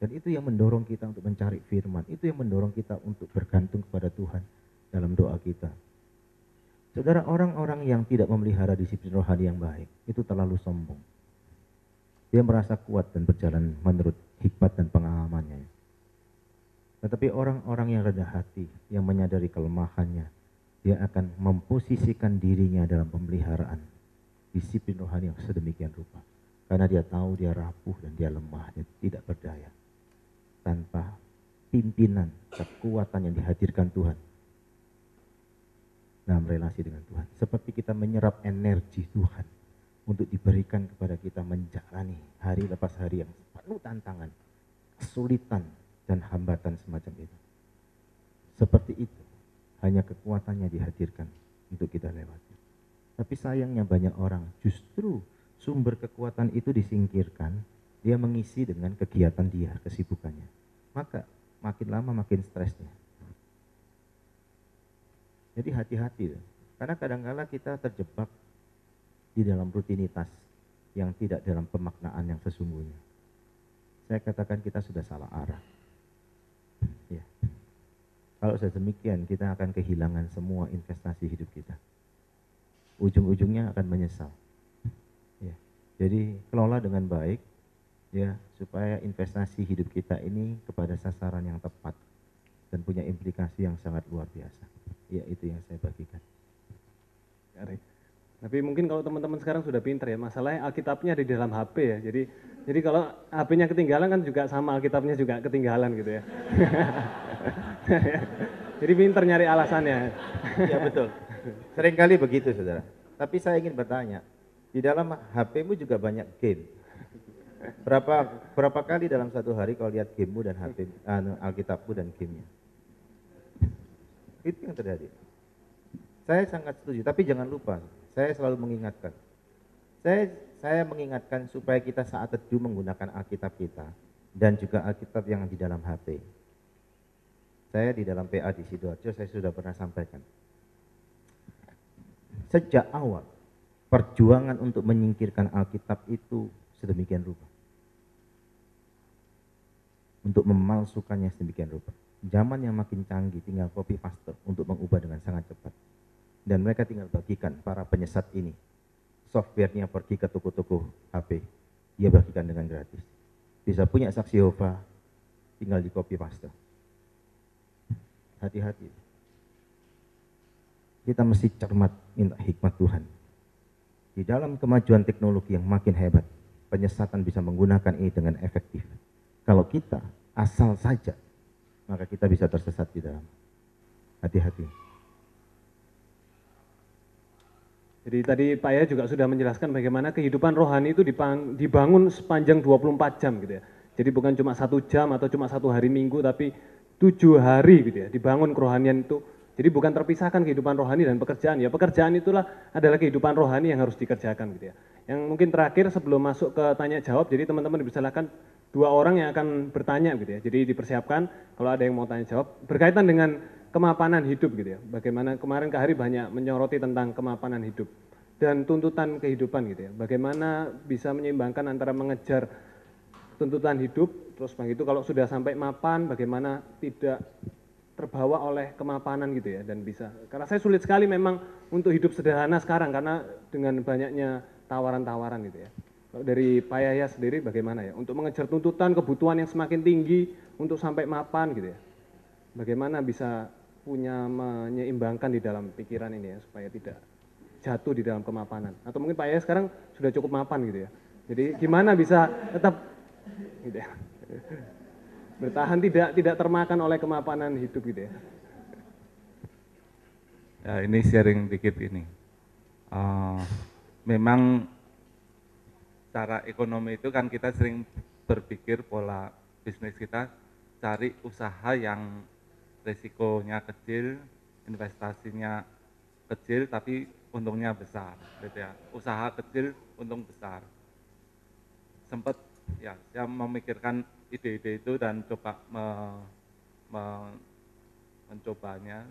Speaker 3: Dan itu yang mendorong kita untuk mencari firman. Itu yang mendorong kita untuk bergantung kepada Tuhan dalam doa kita. Saudara, orang-orang yang tidak memelihara disiplin rohani yang baik, itu terlalu sombong. Dia merasa kuat dan berjalan menurut hikmat dan pengalamannya. Tetapi orang-orang yang rendah hati, yang menyadari kelemahannya, dia akan memposisikan dirinya dalam pemeliharaan disiplin rohani yang sedemikian rupa. Karena dia tahu dia rapuh dan dia lemah, dia tidak berdaya. Tanpa pimpinan, kekuatan yang dihadirkan Tuhan dalam relasi dengan Tuhan. Seperti kita menyerap energi Tuhan untuk diberikan kepada kita menjalani hari lepas hari yang penuh tantangan, kesulitan, dan hambatan semacam itu. Seperti itu, hanya kekuatannya dihadirkan untuk kita lewati. Tapi sayangnya banyak orang justru sumber kekuatan itu disingkirkan, dia mengisi dengan kegiatan dia, kesibukannya. Maka makin lama makin stresnya. Jadi hati-hati, karena kadang-kala kita terjebak di dalam rutinitas yang tidak dalam pemaknaan yang sesungguhnya. Saya katakan kita sudah salah arah. Ya. Kalau sudah demikian, kita akan kehilangan semua investasi hidup kita. Ujung-ujungnya akan menyesal. Ya. Jadi kelola dengan baik, ya, supaya investasi hidup kita ini kepada sasaran yang tepat dan punya implikasi yang sangat luar biasa. Ya, itu yang saya bagikan.
Speaker 1: Tapi mungkin kalau teman-teman sekarang sudah pintar ya, masalahnya Alkitabnya di dalam HP ya. Jadi kalau HP-nya ketinggalan kan juga sama Alkitabnya juga ketinggalan gitu ya. Jadi pintar nyari alasannya.
Speaker 3: Ya betul. Seringkali begitu, saudara. Tapi saya ingin bertanya, di dalam HP-mu juga banyak game. Berapa kali dalam satu hari kau lihat game-mu dan HP, Alkitabmu dan game-nya? Itu yang terjadi. Saya sangat setuju, tapi jangan lupa, saya selalu mengingatkan. Saya mengingatkan supaya kita saat teduh menggunakan Alkitab kita dan juga Alkitab yang di dalam HP. Saya di dalam PA di Sidoarjo, saya sudah pernah sampaikan. Sejak awal, perjuangan untuk menyingkirkan Alkitab itu sedemikian rupa. Untuk memalsukannya sedemikian rupa. Zaman yang makin canggih, tinggal copy paste untuk mengubah dengan sangat cepat. Dan mereka tinggal bagikan para penyesat ini. Softwarenya pergi ke toko-toko HP, dia bagikan dengan gratis. Bisa punya saksi Yehova, tinggal di copy paste. Hati-hati. Kita mesti cermat minta hikmat Tuhan. Di dalam kemajuan teknologi yang makin hebat, penyesatan bisa menggunakan ini dengan efektif. Kalau kita asal saja, maka kita bisa tersesat di dalam. Hati-hati.
Speaker 1: Jadi tadi Pak Yaya juga sudah menjelaskan bagaimana kehidupan rohani itu dibangun sepanjang 24 jam gitu ya. Jadi bukan cuma 1 jam atau cuma 1 hari minggu, tapi 7 hari gitu ya, dibangun kerohanian itu. Jadi bukan terpisahkan kehidupan rohani dan pekerjaan ya. Pekerjaan itulah adalah kehidupan rohani yang harus dikerjakan gitu ya. Yang mungkin terakhir sebelum masuk ke tanya jawab, jadi teman-teman dipersilakan 2 orang yang akan bertanya gitu ya. Jadi dipersiapkan kalau ada yang mau tanya jawab berkaitan dengan kemapanan hidup gitu ya. Bagaimana kemarin Kak Hari banyak menyoroti tentang kemapanan hidup dan tuntutan kehidupan gitu ya. Bagaimana bisa menyeimbangkan antara mengejar tuntutan hidup, terus begitu kalau sudah sampai mapan bagaimana tidak terbawa oleh kemapanan gitu ya, dan bisa. Karena saya sulit sekali memang untuk hidup sederhana sekarang karena dengan banyaknya tawaran-tawaran gitu ya. Kalau dari Pak Yaya sendiri bagaimana ya untuk mengejar tuntutan kebutuhan yang semakin tinggi untuk sampai mapan gitu ya? bagaimana bisa punya menyeimbangkan di dalam pikiran ini ya, supaya tidak jatuh di dalam kemapanan. Atau mungkin Pak Yaya sekarang sudah cukup mapan gitu ya. Jadi gimana bisa tetap gitu ya, bertahan tidak termakan oleh kemapanan hidup gitu ya.
Speaker 2: Ya, ini sharing dikit ini. Memang cara ekonomi itu kan kita sering berpikir pola bisnis kita cari usaha yang risikonya kecil, investasinya kecil tapi untungnya besar, gitu ya. Usaha kecil, untung besar. Sempat ya saya memikirkan ide-ide itu dan coba mencobanya,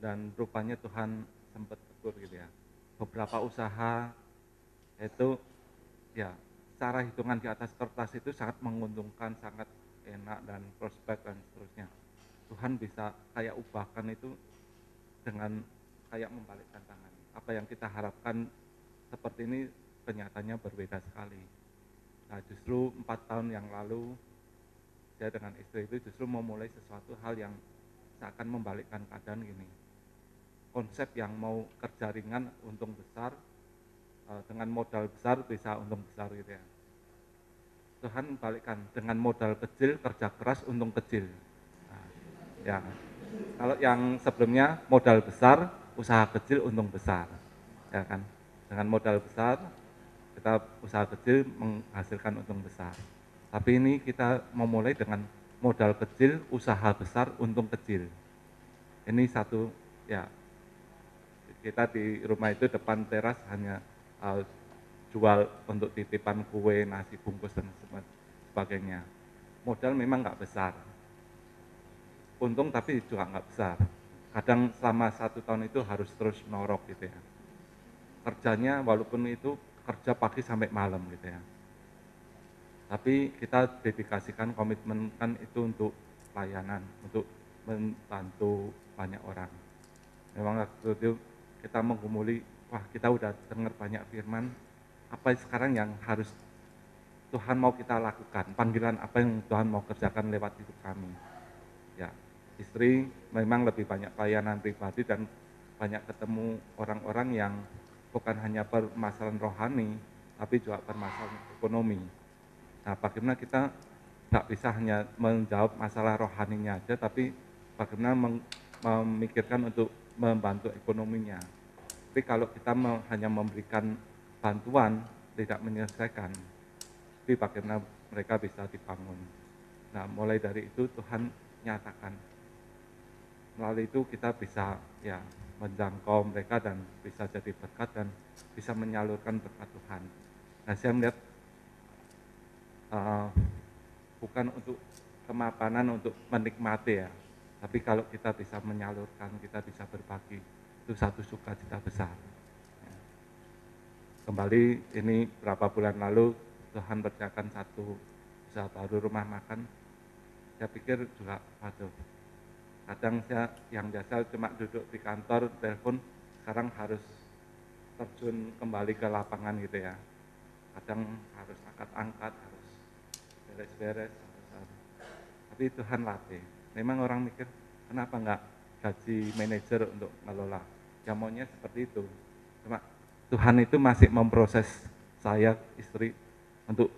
Speaker 2: dan rupanya Tuhan sempat tegur gitu ya. Beberapa usaha itu ya secara hitungan di atas kertas itu sangat menguntungkan, sangat enak dan prospek dan seterusnya. Tuhan bisa kayak ubahkan itu dengan kayak membalikkan tangan. Apa yang kita harapkan seperti ini kenyataannya berbeda sekali. Nah justru 4 tahun yang lalu saya dengan istri itu justru memulai sesuatu hal yang seakan membalikkan keadaan gini. Konsep yang mau kerja ringan untung besar, dengan modal besar bisa untung besar gitu ya. Tuhan balikkan, dengan modal kecil kerja keras untung kecil. Nah, ya kalau yang sebelumnya modal besar usaha kecil untung besar, ya kan. Dengan modal besar kita usaha kecil menghasilkan untung besar. Tapi ini kita memulai dengan modal kecil usaha besar untung kecil. Ini satu ya, kita di rumah itu depan teras hanya jual untuk titipan kue, nasi bungkus dan sebagainya. Modal memang nggak besar, untung tapi juga nggak besar. Kadang selama 1 tahun itu harus terus norok gitu ya. Kerjanya walaupun itu kerja pagi sampai malam gitu ya. Tapi kita dedikasikan, komitmenkan itu untuk layanan, untuk membantu banyak orang. Memang waktu itu kita menggumuli, wah kita udah dengar banyak firman, apa sekarang yang harus Tuhan mau kita lakukan, panggilan apa yang Tuhan mau kerjakan lewat hidup kami. Ya, istri memang lebih banyak pelayanan pribadi dan banyak ketemu orang-orang yang bukan hanya permasalahan rohani, tapi juga permasalahan ekonomi. Nah, bagaimana kita nggak bisa hanya menjawab masalah rohaninya aja, tapi bagaimana memikirkan untuk membantu ekonominya. Tapi kalau kita hanya memberikan bantuan, tidak menyelesaikan, tapi bagaimana mereka bisa dibangun. Nah, mulai dari itu Tuhan nyatakan. Melalui itu kita bisa ya menjangkau mereka dan bisa jadi berkat dan bisa menyalurkan berkat Tuhan. Nah, saya melihat bukan untuk kemapanan, untuk menikmati ya, tapi kalau kita bisa menyalurkan, kita bisa berbagi, itu satu sukacita besar. Kembali ini berapa bulan lalu Tuhan berjalan satu usaha baru, rumah makan. Saya pikir juga, waduh, kadang saya yang biasa cuma duduk di kantor, telepon, sekarang harus terjun kembali ke lapangan gitu ya. Kadang harus angkat-angkat, harus beres-beres. Tapi Tuhan latih. Memang orang mikir, kenapa enggak gaji manajer untuk ngelola? Ya maunya seperti itu. Cuma Tuhan itu masih memproses saya, istri, untuk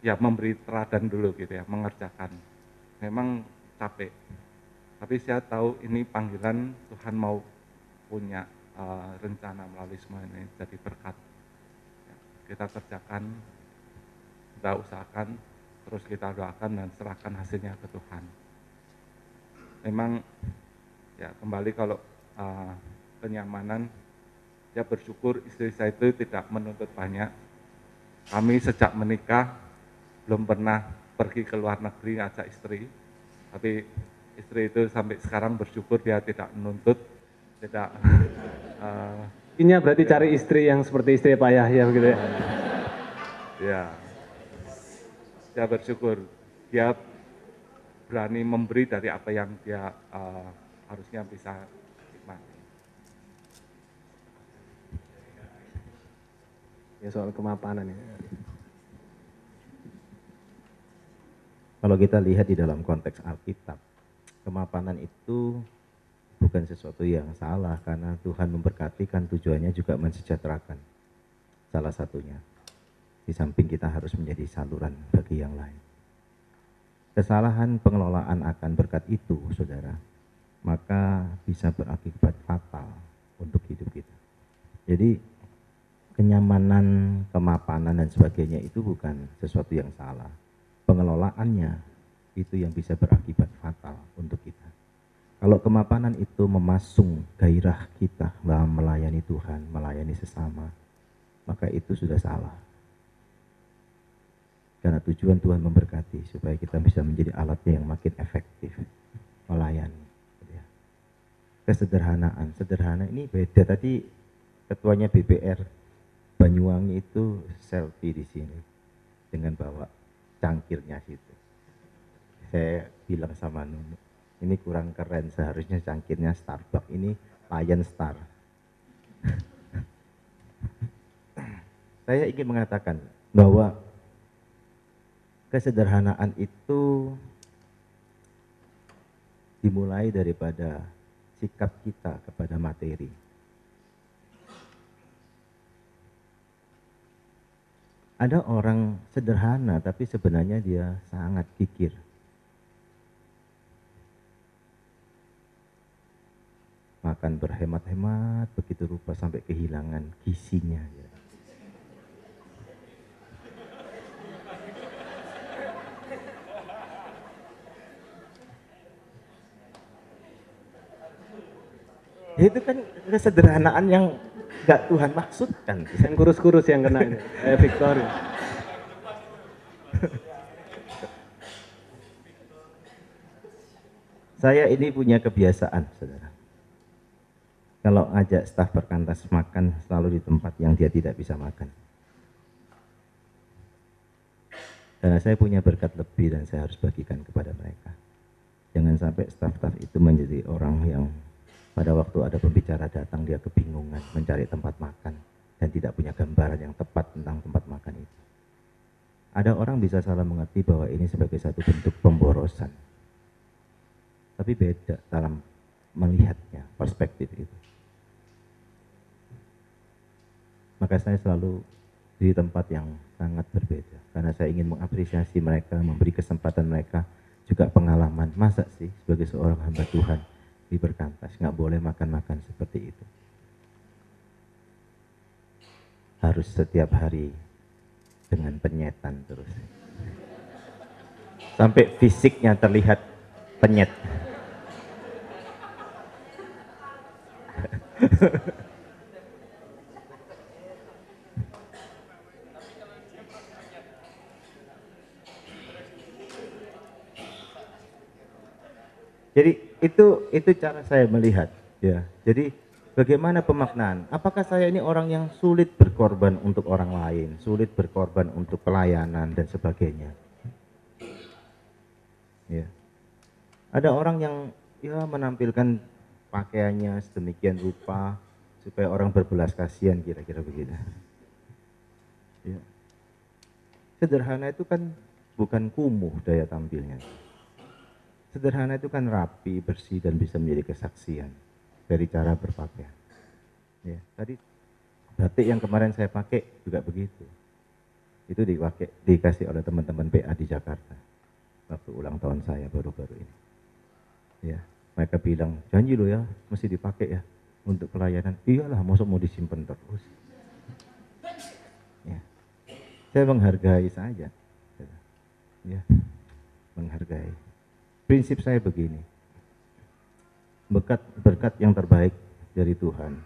Speaker 2: ya memberi teladan dulu gitu ya, mengerjakan. Memang capek. Tapi saya tahu ini panggilan Tuhan mau punya rencana melalui semua ini jadi berkat. Ya, kita kerjakan, kita usahakan, terus kita doakan dan serahkan hasilnya ke Tuhan. Memang ya kembali kalau kenyamanan, saya bersyukur istri saya itu tidak menuntut banyak. Kami sejak menikah belum pernah pergi ke luar negeri ngajak istri, tapi istri itu sampai sekarang bersyukur dia tidak menuntut, tidak.
Speaker 1: Ini berarti ya, cari istri yang seperti istri Pak Yahya gitu ya.
Speaker 2: Ya, saya bersyukur dia berani memberi dari apa yang dia harusnya bisa nikmati.
Speaker 1: Ya soal kemapanan ya.
Speaker 3: Kalau kita lihat di dalam konteks Alkitab, kemapanan itu bukan sesuatu yang salah, karena Tuhan memberkati kan tujuannya juga mensejahterakan. Salah satunya, di samping kita harus menjadi saluran bagi yang lain. Kesalahan pengelolaan akan berkat itu, saudara, maka bisa berakibat fatal untuk hidup kita. Jadi kenyamanan, kemapanan dan sebagainya itu bukan sesuatu yang salah. Pengelolaannya itu yang bisa berakibat fatal untuk kita. Kalau kemapanan itu memasung gairah kita dalam melayani Tuhan, melayani sesama, maka itu sudah salah. Karena tujuan Tuhan memberkati supaya kita bisa menjadi alatnya yang makin efektif melayani. Kesederhanaan, sederhana ini beda. Tadi ketuanya BPR Banyuwangi itu selfie di sini dengan bawa cangkirnya situ. Saya bilang sama Nunu, ini kurang keren, seharusnya cangkirnya Starbucks, ini Lion Star. Saya ingin mengatakan bahwa kesederhanaan itu dimulai daripada sikap kita kepada materi. Ada orang sederhana tapi sebenarnya dia sangat kikir. Makan berhemat-hemat begitu rupa sampai kehilangan gizinya. Itu kan kesederhanaan yang gak Tuhan maksudkan.
Speaker 1: Yang kurus-kurus yang kena ini, Victor.
Speaker 3: Saya ini punya kebiasaan, saudara. Kalau ngajak staf perkantas makan, selalu di tempat yang dia tidak bisa makan. Karena saya punya berkat lebih dan saya harus bagikan kepada mereka. Jangan sampai staf-staf itu menjadi orang yang pada waktu ada pembicara datang dia kebingungan mencari tempat makan dan tidak punya gambaran yang tepat tentang tempat makan itu. Ada orang bisa salah mengerti bahwa ini sebagai satu bentuk pemborosan. Tapi beda dalam melihatnya, perspektif itu. Maka saya selalu di tempat yang sangat berbeda. Karena saya ingin mengapresiasi mereka, memberi kesempatan mereka, juga pengalaman. Masa sih sebagai seorang hamba Tuhan di Berkantas nggak boleh makan-makan seperti itu? Harus setiap hari dengan penyetan terus. Sampai fisiknya terlihat penyet. Jadi itu cara saya melihat, ya. Jadi bagaimana pemaknaan? Apakah saya ini orang yang sulit berkorban untuk orang lain, sulit berkorban untuk pelayanan dan sebagainya? Ya. Ada orang yang ya menampilkan pakaiannya sedemikian rupa supaya orang berbelas kasihan, kira-kira begitu. Ya. Sederhana itu kan bukan kumuh daya tampilnya. Sederhana itu kan rapi, bersih, dan bisa menjadi kesaksian dari cara berpakaian. Ya, tadi batik yang kemarin saya pakai juga begitu. Itu dikasih oleh teman-teman PA di Jakarta waktu ulang tahun saya baru-baru ini. Ya, mereka bilang, janji lo ya, mesti dipakai ya untuk pelayanan. Iyalah, masa mau disimpan terus. Ya, saya menghargai saja. Ya, menghargai. Prinsip saya begini, berkat yang terbaik dari Tuhan,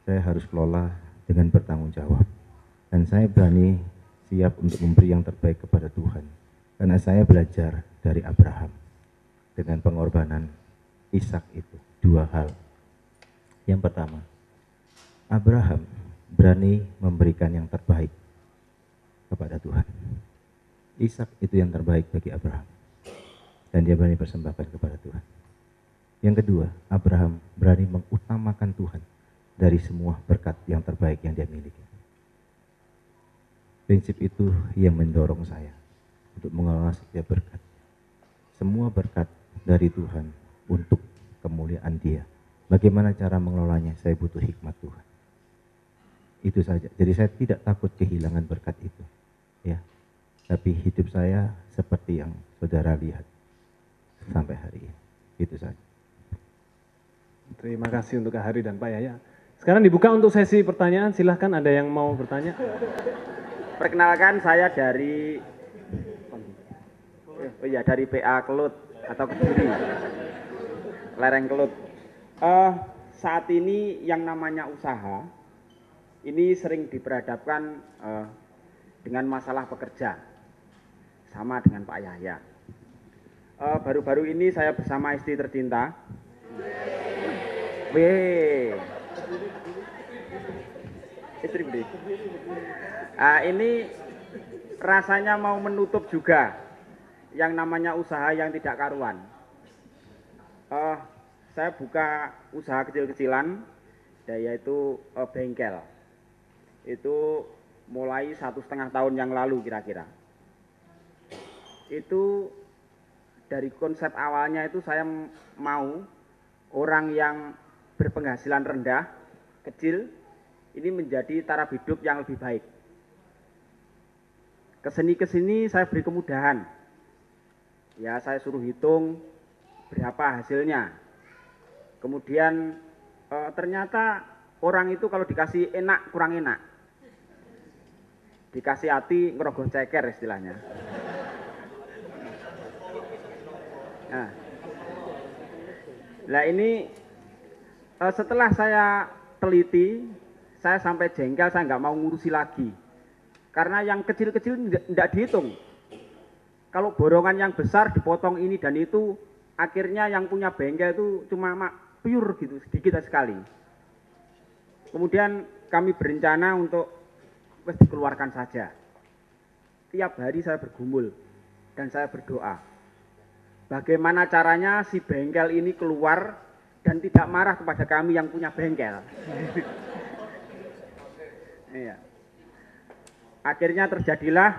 Speaker 3: saya harus kelola dengan bertanggung jawab. Dan saya berani siap untuk memberi yang terbaik kepada Tuhan. Karena saya belajar dari Abraham dengan pengorbanan Ishak itu. Dua hal. Yang pertama, Abraham berani memberikan yang terbaik kepada Tuhan. Ishak itu yang terbaik bagi Abraham. Dan dia berani persembahkan kepada Tuhan. Yang kedua, Abraham berani mengutamakan Tuhan dari semua berkat yang terbaik yang dia miliki. Prinsip itu yang mendorong saya untuk mengelola setiap berkat. Semua berkat dari Tuhan untuk kemuliaan Dia. Bagaimana cara mengelolanya? Saya butuh hikmat Tuhan. Itu saja. Jadi saya tidak takut kehilangan berkat itu. Ya. Tapi hidup saya seperti yang saudara lihat sampai hari ini. Itu saja.
Speaker 1: Terima kasih untuk Kak Hari dan Pak Yaya. Sekarang dibuka untuk sesi pertanyaan. Silahkan, ada yang mau bertanya.
Speaker 4: Perkenalkan, saya dari dari PA Kelut atau Kediri, lereng Kelut. Saat ini yang namanya usaha ini sering diperhadapkan dengan masalah pekerja, sama dengan Pak Yahya. Baru-baru ini saya bersama istri tercinta. Istri beli. Ini rasanya mau menutup juga yang namanya usaha yang tidak karuan. Saya buka usaha kecil-kecilan, yaitu bengkel. Itu mulai 1,5 tahun yang lalu kira-kira. Itu dari konsep awalnya itu saya mau orang yang berpenghasilan rendah, kecil, ini menjadi taraf hidup yang lebih baik. Kesini saya beri kemudahan. Ya, saya suruh hitung berapa hasilnya. Kemudian ternyata orang itu kalau dikasih enak kurang enak. Dikasih hati ngerogoh ceker istilahnya. Nah ini setelah saya teliti, saya sampai jengkel, saya nggak mau ngurusi lagi. Karena yang kecil-kecil tidak dihitung. Kalau borongan yang besar dipotong ini dan itu, akhirnya yang punya bengkel itu cuma pure gitu, sedikit sekali. Kemudian kami berencana untuk dikeluarkan saja. Tiap hari saya bergumul dan saya berdoa. Bagaimana caranya si bengkel ini keluar dan tidak marah kepada kami yang punya bengkel. Iya. Akhirnya terjadilah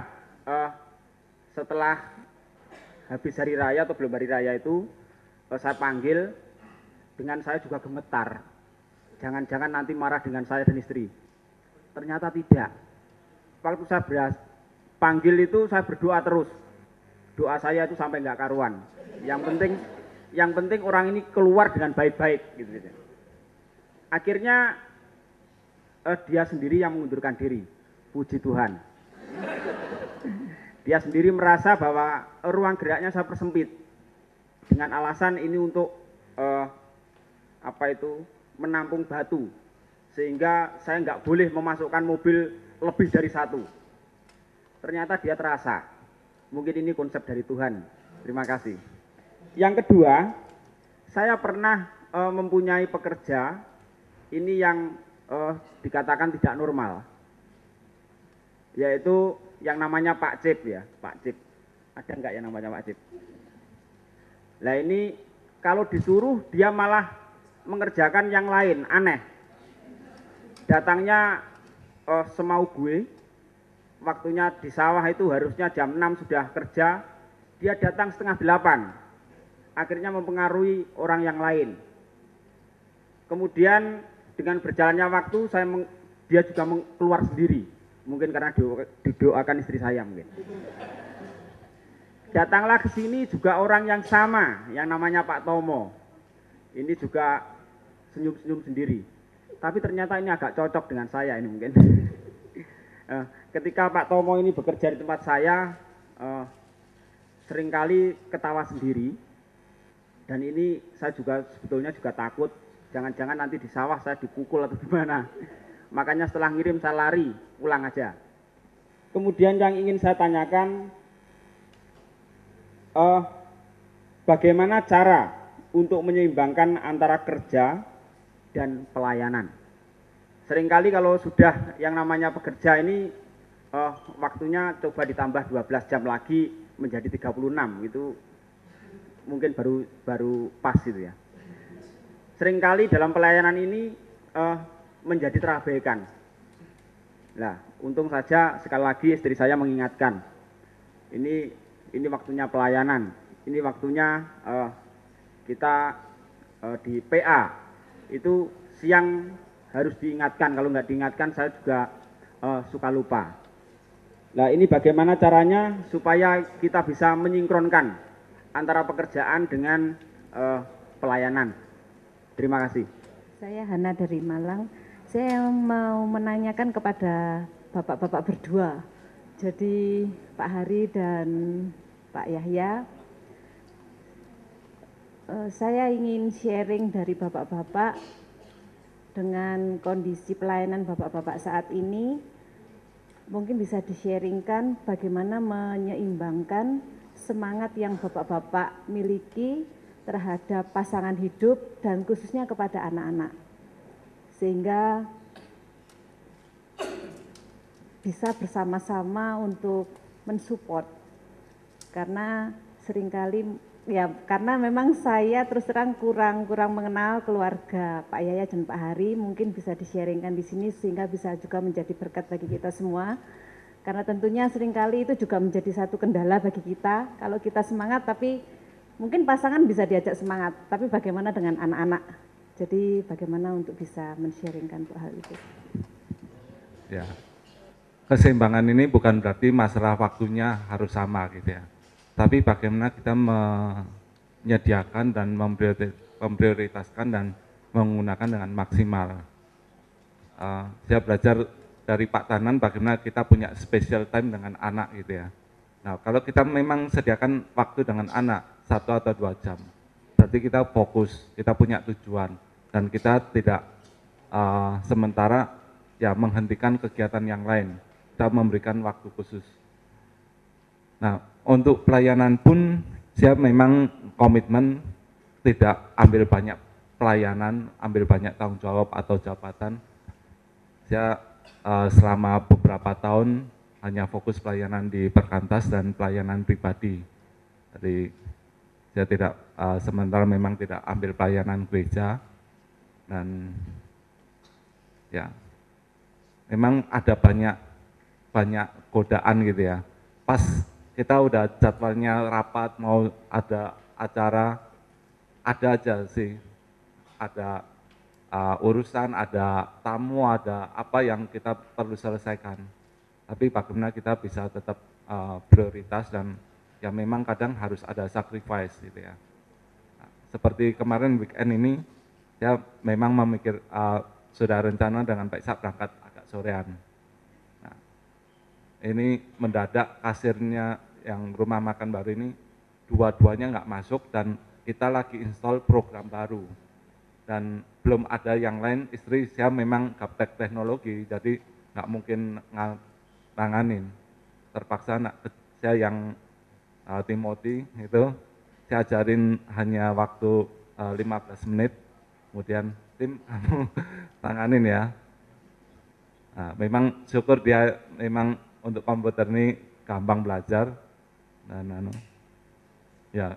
Speaker 4: setelah habis hari raya atau belum hari raya itu saya panggil, dengan saya juga gemetar. Jangan-jangan nanti marah dengan saya dan istri. Ternyata tidak. Waktu saya panggil itu saya berdoa terus. Doa saya itu sampai nggak karuan. Yang penting orang ini keluar dengan baik-baik gitu. Akhirnya dia sendiri yang mengundurkan diri. Puji Tuhan. Dia sendiri merasa bahwa ruang geraknya saya persempit dengan alasan ini untuk menampung batu, sehingga saya nggak boleh memasukkan mobil lebih dari satu. Ternyata dia terasa. Mungkin ini konsep dari Tuhan. Terima kasih. Yang kedua, saya pernah mempunyai pekerja ini yang dikatakan tidak normal, yaitu yang namanya Pak Cip ya, Pak Cip. Ada enggak yang namanya Pak Cip? Nah ini kalau disuruh dia malah mengerjakan yang lain, aneh. Datangnya semau gue, waktunya di sawah itu harusnya jam 6 sudah kerja, dia datang 7:30. Akhirnya mempengaruhi orang yang lain. Kemudian dengan berjalannya waktu dia juga keluar sendiri. Mungkin karena didoakan istri saya mungkin. Datanglah ke sini juga orang yang sama, yang namanya Pak Tomo. Ini juga senyum-senyum sendiri. Tapi ternyata ini agak cocok dengan saya ini mungkin. Ketika Pak Tomo ini bekerja di tempat saya, seringkali ketawa sendiri. Dan ini saya juga sebetulnya juga takut, jangan-jangan nanti di sawah saya dipukul atau gimana. Makanya setelah ngirim saya lari, pulang aja. Kemudian yang ingin saya tanyakan, bagaimana cara untuk menyeimbangkan antara kerja dan pelayanan. Seringkali kalau sudah yang namanya pekerja ini, waktunya coba ditambah 12 jam lagi menjadi 36, itu mungkin baru pas gitu ya. Seringkali dalam pelayanan ini menjadi terabaikan. Nah, untung saja sekali lagi istri saya mengingatkan, ini waktunya pelayanan, ini waktunya kita di PA itu siang harus diingatkan, kalau nggak diingatkan saya juga suka lupa. Nah, ini bagaimana caranya supaya kita bisa menyinkronkan antara pekerjaan dengan pelayanan. Terima kasih.
Speaker 5: Saya Hana dari Malang. Saya mau menanyakan kepada bapak-bapak berdua. Jadi Pak Hari dan Pak Yahya, saya ingin sharing dari bapak-bapak dengan kondisi pelayanan bapak-bapak saat ini. Mungkin bisa di-sharingkan bagaimana menyeimbangkan semangat yang bapak-bapak miliki terhadap pasangan hidup dan khususnya kepada anak-anak. Sehingga bisa bersama-sama untuk mensupport. Karena seringkali ya karena memang saya terus terang kurang mengenal keluarga Pak Yahya dan Pak Hari, mungkin bisa di-sharingkan di sini sehingga bisa juga menjadi berkat bagi kita semua. Karena tentunya seringkali itu juga menjadi satu kendala bagi kita. Kalau kita semangat tapi mungkin pasangan bisa diajak semangat, tapi bagaimana dengan anak-anak? Jadi bagaimana untuk bisa men-sharingkan hal itu?
Speaker 2: Ya, keseimbangan ini bukan berarti masalah waktunya harus sama gitu ya. Tapi bagaimana kita menyediakan dan memprioritaskan dan menggunakan dengan maksimal. Saya belajar dari Pak Tanan bagaimana kita punya special time dengan anak gitu ya. Nah, kalau kita memang sediakan waktu dengan anak 1 atau 2 jam, berarti kita fokus, kita punya tujuan, dan kita tidak sementara ya menghentikan kegiatan yang lain. Kita memberikan waktu khusus. Nah, untuk pelayanan pun saya memang komitmen tidak ambil banyak pelayanan, ambil banyak tanggung jawab atau jabatan. Saya selama beberapa tahun hanya fokus pelayanan di perkantas dan pelayanan pribadi. Jadi saya tidak sementara memang tidak ambil pelayanan gereja, dan ya memang ada banyak godaan gitu ya. Pas kita udah jadwalnya rapat, mau ada acara, ada aja sih, ada urusan, ada tamu, ada apa yang kita perlu selesaikan. Tapi bagaimana kita bisa tetap prioritas, dan ya memang kadang harus ada sacrifice gitu ya. Nah, seperti kemarin weekend ini, saya memang sudah rencana dengan Pak Ishak berangkat agak sorean. Nah, ini mendadak kasirnya yang rumah makan baru ini dua-duanya nggak masuk, dan kita lagi install program baru. Dan belum ada yang lain, istri saya memang gaptek teknologi, jadi nggak mungkin nanganin. Terpaksa saya yang Timothy itu, saya ajarin hanya waktu 15 menit, kemudian tim kamu tanganin ya. Nah, memang syukur dia memang untuk komputer ini gampang belajar, dan ya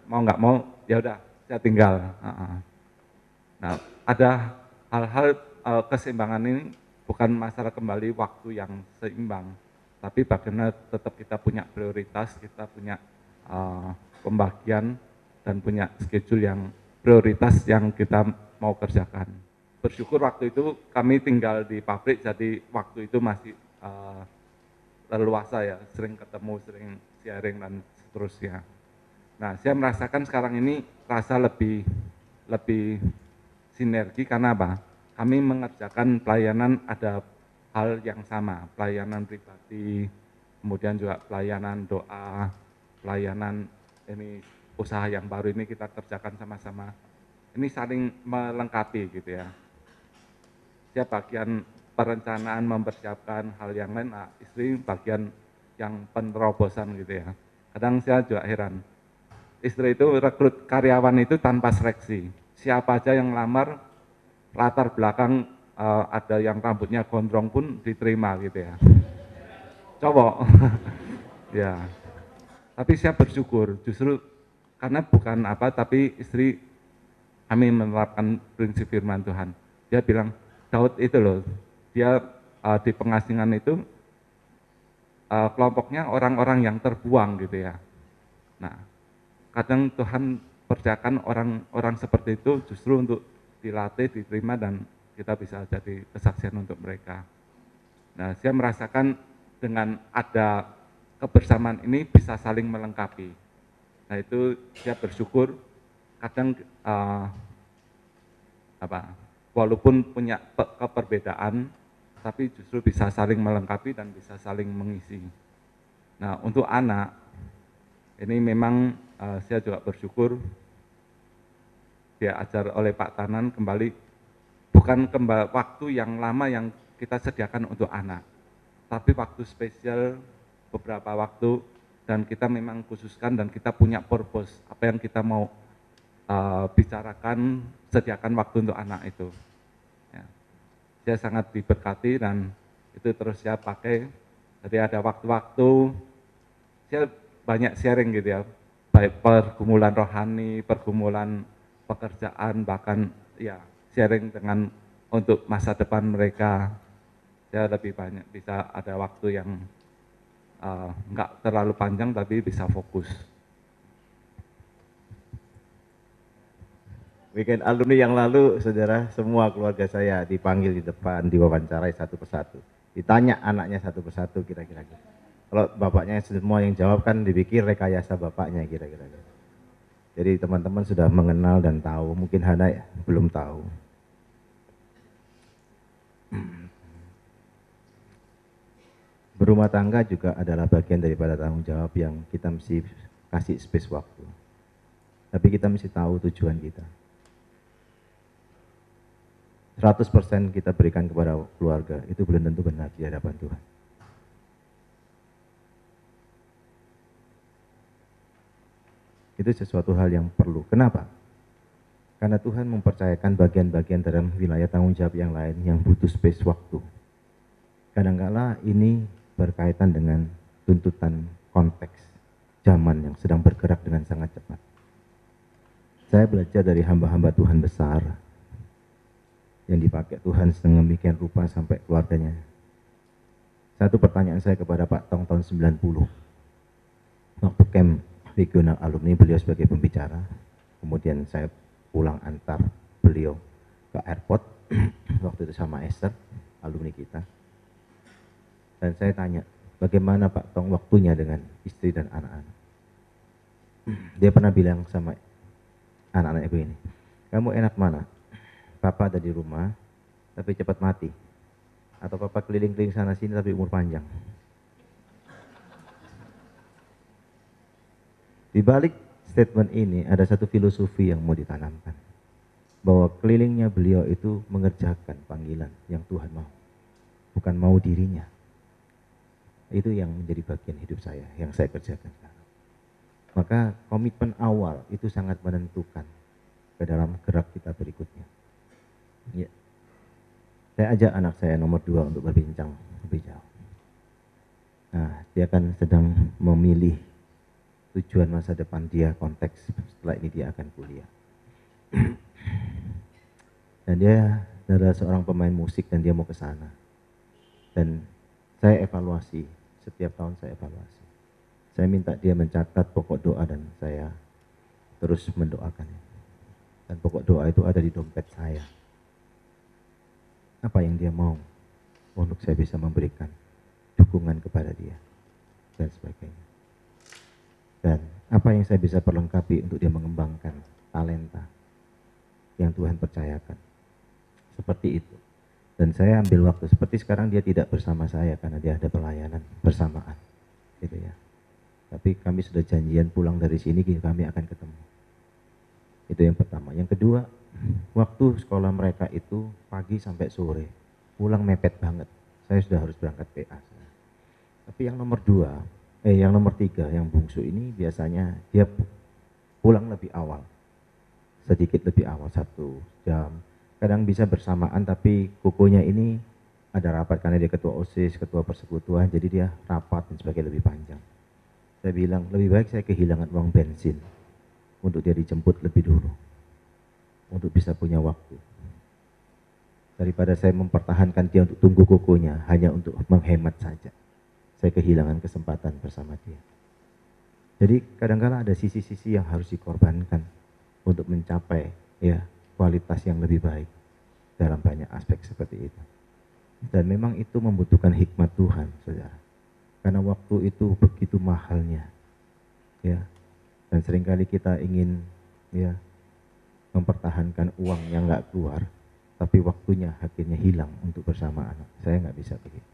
Speaker 2: mau nggak mau ya udah saya tinggal. Nah, ada hal-hal keseimbangan ini bukan masalah kembali waktu yang seimbang, tapi bagaimana tetap kita punya prioritas, kita punya pembagian dan punya schedule yang prioritas yang kita mau kerjakan. Bersyukur waktu itu kami tinggal di pabrik, jadi waktu itu masih leluasa ya, sering ketemu, sering sharing dan seterusnya. Nah, saya merasakan sekarang ini rasa lebih sinergi karena apa? Kami mengerjakan pelayanan, ada hal yang sama, pelayanan pribadi, kemudian juga pelayanan doa, pelayanan ini usaha yang baru ini kita kerjakan sama-sama. Ini saling melengkapi gitu ya. Saya bagian perencanaan, mempersiapkan hal yang lain, nah istri bagian yang penerobosan gitu ya. Kadang saya juga heran, istri itu rekrut karyawan itu tanpa seleksi. Siapa aja yang lamar, latar belakang ada yang rambutnya gondrong pun diterima gitu ya. Cowok. Ya. Tapi saya bersyukur justru karena bukan apa, tapi istri kami menerapkan prinsip firman Tuhan. Dia bilang, Daud itu loh, dia di pengasingan itu kelompoknya orang-orang yang terbuang gitu ya. Nah, kadang Tuhan percayakan orang-orang seperti itu justru untuk dilatih, diterima, dan kita bisa jadi kesaksian untuk mereka. Nah, saya merasakan dengan ada kebersamaan ini bisa saling melengkapi. Nah, itu saya bersyukur. Kadang walaupun punya keperbedaan, tapi justru bisa saling melengkapi dan bisa saling mengisi. Nah, untuk anak, ini memang saya juga bersyukur diajar oleh Pak Tanan kembali, bukan waktu yang lama yang kita sediakan untuk anak, tapi waktu spesial beberapa waktu, dan kita memang khususkan dan kita punya purpose, apa yang kita mau bicarakan, sediakan waktu untuk anak itu. Ya. Saya sangat diberkati dan itu terus saya pakai. Jadi ada waktu-waktu, saya banyak sharing gitu ya, baik pergumulan rohani, pergumulan pekerjaan, bahkan ya sharing dengan untuk masa depan mereka. Saya lebih banyak bisa ada waktu yang nggak terlalu panjang tapi bisa fokus.
Speaker 3: Weekend alumni yang lalu, saudara, semua keluarga saya dipanggil di depan, diwawancarai satu persatu. Ditanya anaknya satu persatu kira-kira. Kalau bapaknya semua yang jawab kan dipikir rekayasa bapaknya kira-kira. Jadi teman-teman sudah mengenal dan tahu, mungkin Hana ya, belum tahu. Berumah tangga juga adalah bagian daripada tanggung jawab yang kita mesti kasih space waktu. Tapi kita mesti tahu tujuan kita. 100% kita berikan kepada keluarga, itu belum tentu benar di hadapan Tuhan. Itu sesuatu hal yang perlu. Kenapa? Karena Tuhan mempercayakan bagian-bagian dalam wilayah tanggung jawab yang lain yang butuh space waktu. Kadang-kala ini berkaitan dengan tuntutan konteks zaman yang sedang bergerak dengan sangat cepat. Saya belajar dari hamba-hamba Tuhan besar yang dipakai Tuhan sedemikian rupa sampai keluarganya. Satu pertanyaan saya kepada Pak Tong tahun 90. Waktu camp regional alumni, beliau sebagai pembicara. Kemudian saya pulang antar beliau ke airport, waktu itu sama Esther, alumni kita. Dan saya tanya, bagaimana Pak Tong waktunya dengan istri dan anak-anak? Dia pernah bilang sama anak-anaknya begini, kamu enak mana? Papa ada di rumah, tapi cepat mati. Atau papa keliling-keliling sana sini tapi umur panjang. Di balik statement ini ada satu filosofi yang mau ditanamkan. Bahwa kelilingnya beliau itu mengerjakan panggilan yang Tuhan mau. Bukan mau dirinya. Itu yang menjadi bagian hidup saya, yang saya kerjakan sekarang. Maka komitmen awal itu sangat menentukan ke dalam gerak kita berikutnya. Ya. Saya ajak anak saya nomor 2 untuk berbincang lebih jauh. Nah, dia kan sedang memilih tujuan masa depan dia, konteks setelah ini dia akan kuliah. Dan dia adalah seorang pemain musik dan dia mau ke sana. Dan saya evaluasi, setiap tahun saya evaluasi. Saya minta dia mencatat pokok doa dan saya terus mendoakannya. Dan pokok doa itu ada di dompet saya. Apa yang dia mau untuk saya bisa memberikan dukungan kepada dia dan sebagainya. Dan apa yang saya bisa perlengkapi untuk dia mengembangkan talenta yang Tuhan percayakan. Seperti itu. Dan saya ambil waktu, seperti sekarang dia tidak bersama saya karena dia ada pelayanan bersamaan. Gitu ya. Tapi kami sudah janjian pulang dari sini kami akan ketemu. Itu yang pertama. Yang kedua, waktu sekolah mereka itu pagi sampai sore. Pulang mepet banget. Saya sudah harus berangkat PA. Tapi yang nomor 3, yang bungsu ini biasanya dia pulang lebih awal. Sedikit lebih awal, 1 jam. Kadang bisa bersamaan tapi kukunya ini ada rapat karena dia ketua OSIS, ketua persekutuan, jadi dia rapat dan sebagainya lebih panjang. Saya bilang, lebih baik saya kehilangan uang bensin untuk dia dijemput lebih dulu. Untuk bisa punya waktu. Daripada saya mempertahankan dia untuk tunggu kukunya hanya untuk menghemat saja. Saya kehilangan kesempatan bersama dia. Jadi kadang-kadang ada sisi-sisi yang harus dikorbankan untuk mencapai ya kualitas yang lebih baik dalam banyak aspek seperti itu. Dan memang itu membutuhkan hikmat Tuhan, saudara. Karena waktu itu begitu mahalnya, ya. Dan seringkali kita ingin ya mempertahankan uang yang nggak keluar, tapi waktunya akhirnya hilang untuk bersama anak. Saya nggak bisa begitu.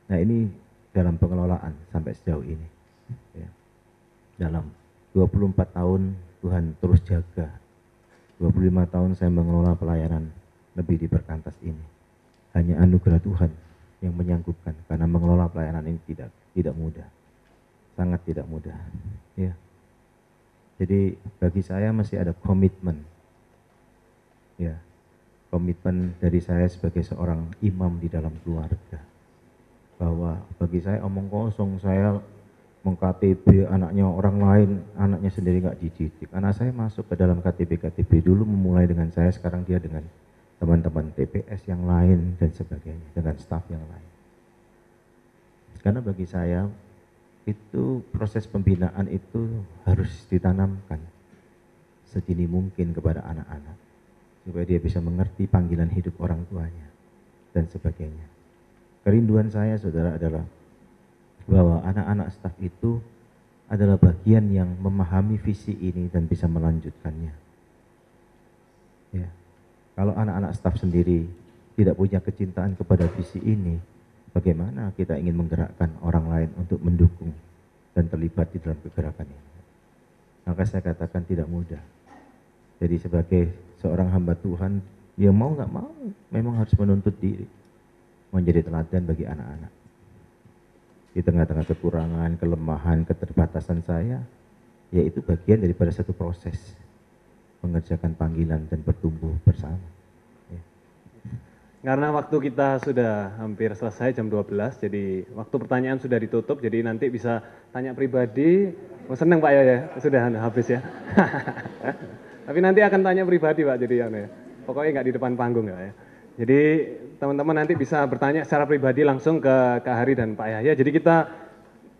Speaker 3: Nah ini dalam pengelolaan sampai sejauh ini. Ya. Dalam 24 tahun Tuhan terus jaga. 25 tahun saya mengelola pelayanan lebih di Perkantas ini. Hanya anugerah Tuhan yang menyanggupkan, karena mengelola pelayanan ini tidak mudah. Sangat tidak mudah. Ya. Jadi bagi saya masih ada komitmen. Ya. Komitmen dari saya sebagai seorang imam di dalam keluarga. Bahwa bagi saya omong kosong, saya meng-KTB anaknya orang lain, anaknya sendiri nggak dididik. Anak saya masuk ke dalam KTB dulu, memulai dengan saya, sekarang dia dengan teman-teman TPS yang lain dan sebagainya, dengan staf yang lain. Karena bagi saya itu proses pembinaan itu harus ditanamkan sedini mungkin kepada anak-anak supaya dia bisa mengerti panggilan hidup orang tuanya dan sebagainya. Kerinduan saya, saudara, adalah bahwa anak-anak staf itu adalah bagian yang memahami visi ini dan bisa melanjutkannya. Ya. Kalau anak-anak staf sendiri tidak punya kecintaan kepada visi ini, bagaimana kita ingin menggerakkan orang lain untuk mendukung dan terlibat di dalam kegerakan ini? Maka saya katakan tidak mudah. Jadi sebagai seorang hamba Tuhan, ya mau nggak mau, memang harus menuntut diri, menjadi teladan bagi anak-anak. Di tengah-tengah kekurangan, kelemahan, keterbatasan saya, yaitu bagian daripada satu proses mengerjakan panggilan dan bertumbuh bersama. Ya.
Speaker 1: Karena waktu kita sudah hampir selesai jam 12, jadi waktu pertanyaan sudah ditutup, jadi nanti bisa tanya pribadi. Oh, senang Pak ya, sudah habis ya. Tapi nanti akan tanya pribadi Pak, jadi ya. Pokoknya nggak di depan panggung ya. Jadi teman-teman nanti bisa bertanya secara pribadi langsung ke Kak Hari dan Pak Yahya. Jadi kita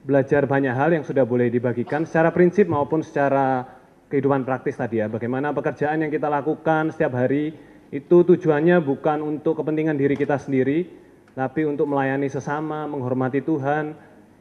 Speaker 1: belajar banyak hal yang sudah boleh dibagikan secara prinsip maupun secara kehidupan praktis tadi ya. Bagaimana pekerjaan yang kita lakukan setiap hari itu tujuannya bukan untuk kepentingan diri kita sendiri, tapi untuk melayani sesama, menghormati Tuhan,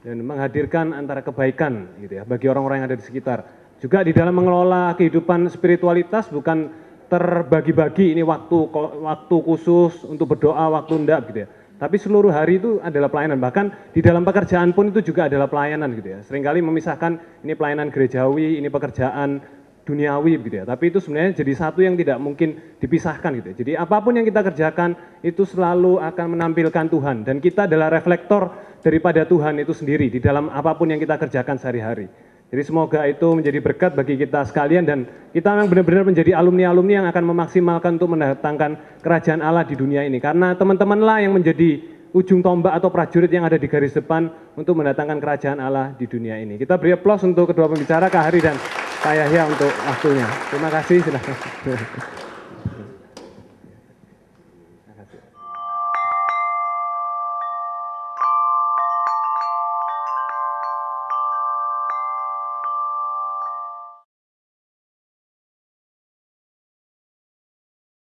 Speaker 1: dan menghadirkan antara kebaikan gitu ya bagi orang-orang yang ada di sekitar. Juga di dalam mengelola kehidupan spiritualitas bukan terbagi-bagi ini waktu khusus untuk berdoa, waktu enggak gitu ya. Tapi seluruh hari itu adalah pelayanan, bahkan di dalam pekerjaan pun itu juga adalah pelayanan gitu ya. Seringkali memisahkan ini pelayanan gerejawi, ini pekerjaan duniawi gitu ya. Tapi itu sebenarnya jadi satu yang tidak mungkin dipisahkan gitu ya. Jadi apapun yang kita kerjakan itu selalu akan menampilkan Tuhan, dan kita adalah reflektor daripada Tuhan itu sendiri di dalam apapun yang kita kerjakan sehari-hari. Jadi semoga itu menjadi berkat bagi kita sekalian, dan kita memang benar-benar menjadi alumni-alumni yang akan memaksimalkan untuk mendatangkan kerajaan Allah di dunia ini. Karena teman-temanlah yang menjadi ujung tombak atau prajurit yang ada di garis depan untuk mendatangkan kerajaan Allah di dunia ini. Kita beri aplaus untuk kedua pembicara, Kak Hari dan Pak Yahya, untuk waktunya. Terima kasih. Silahkan.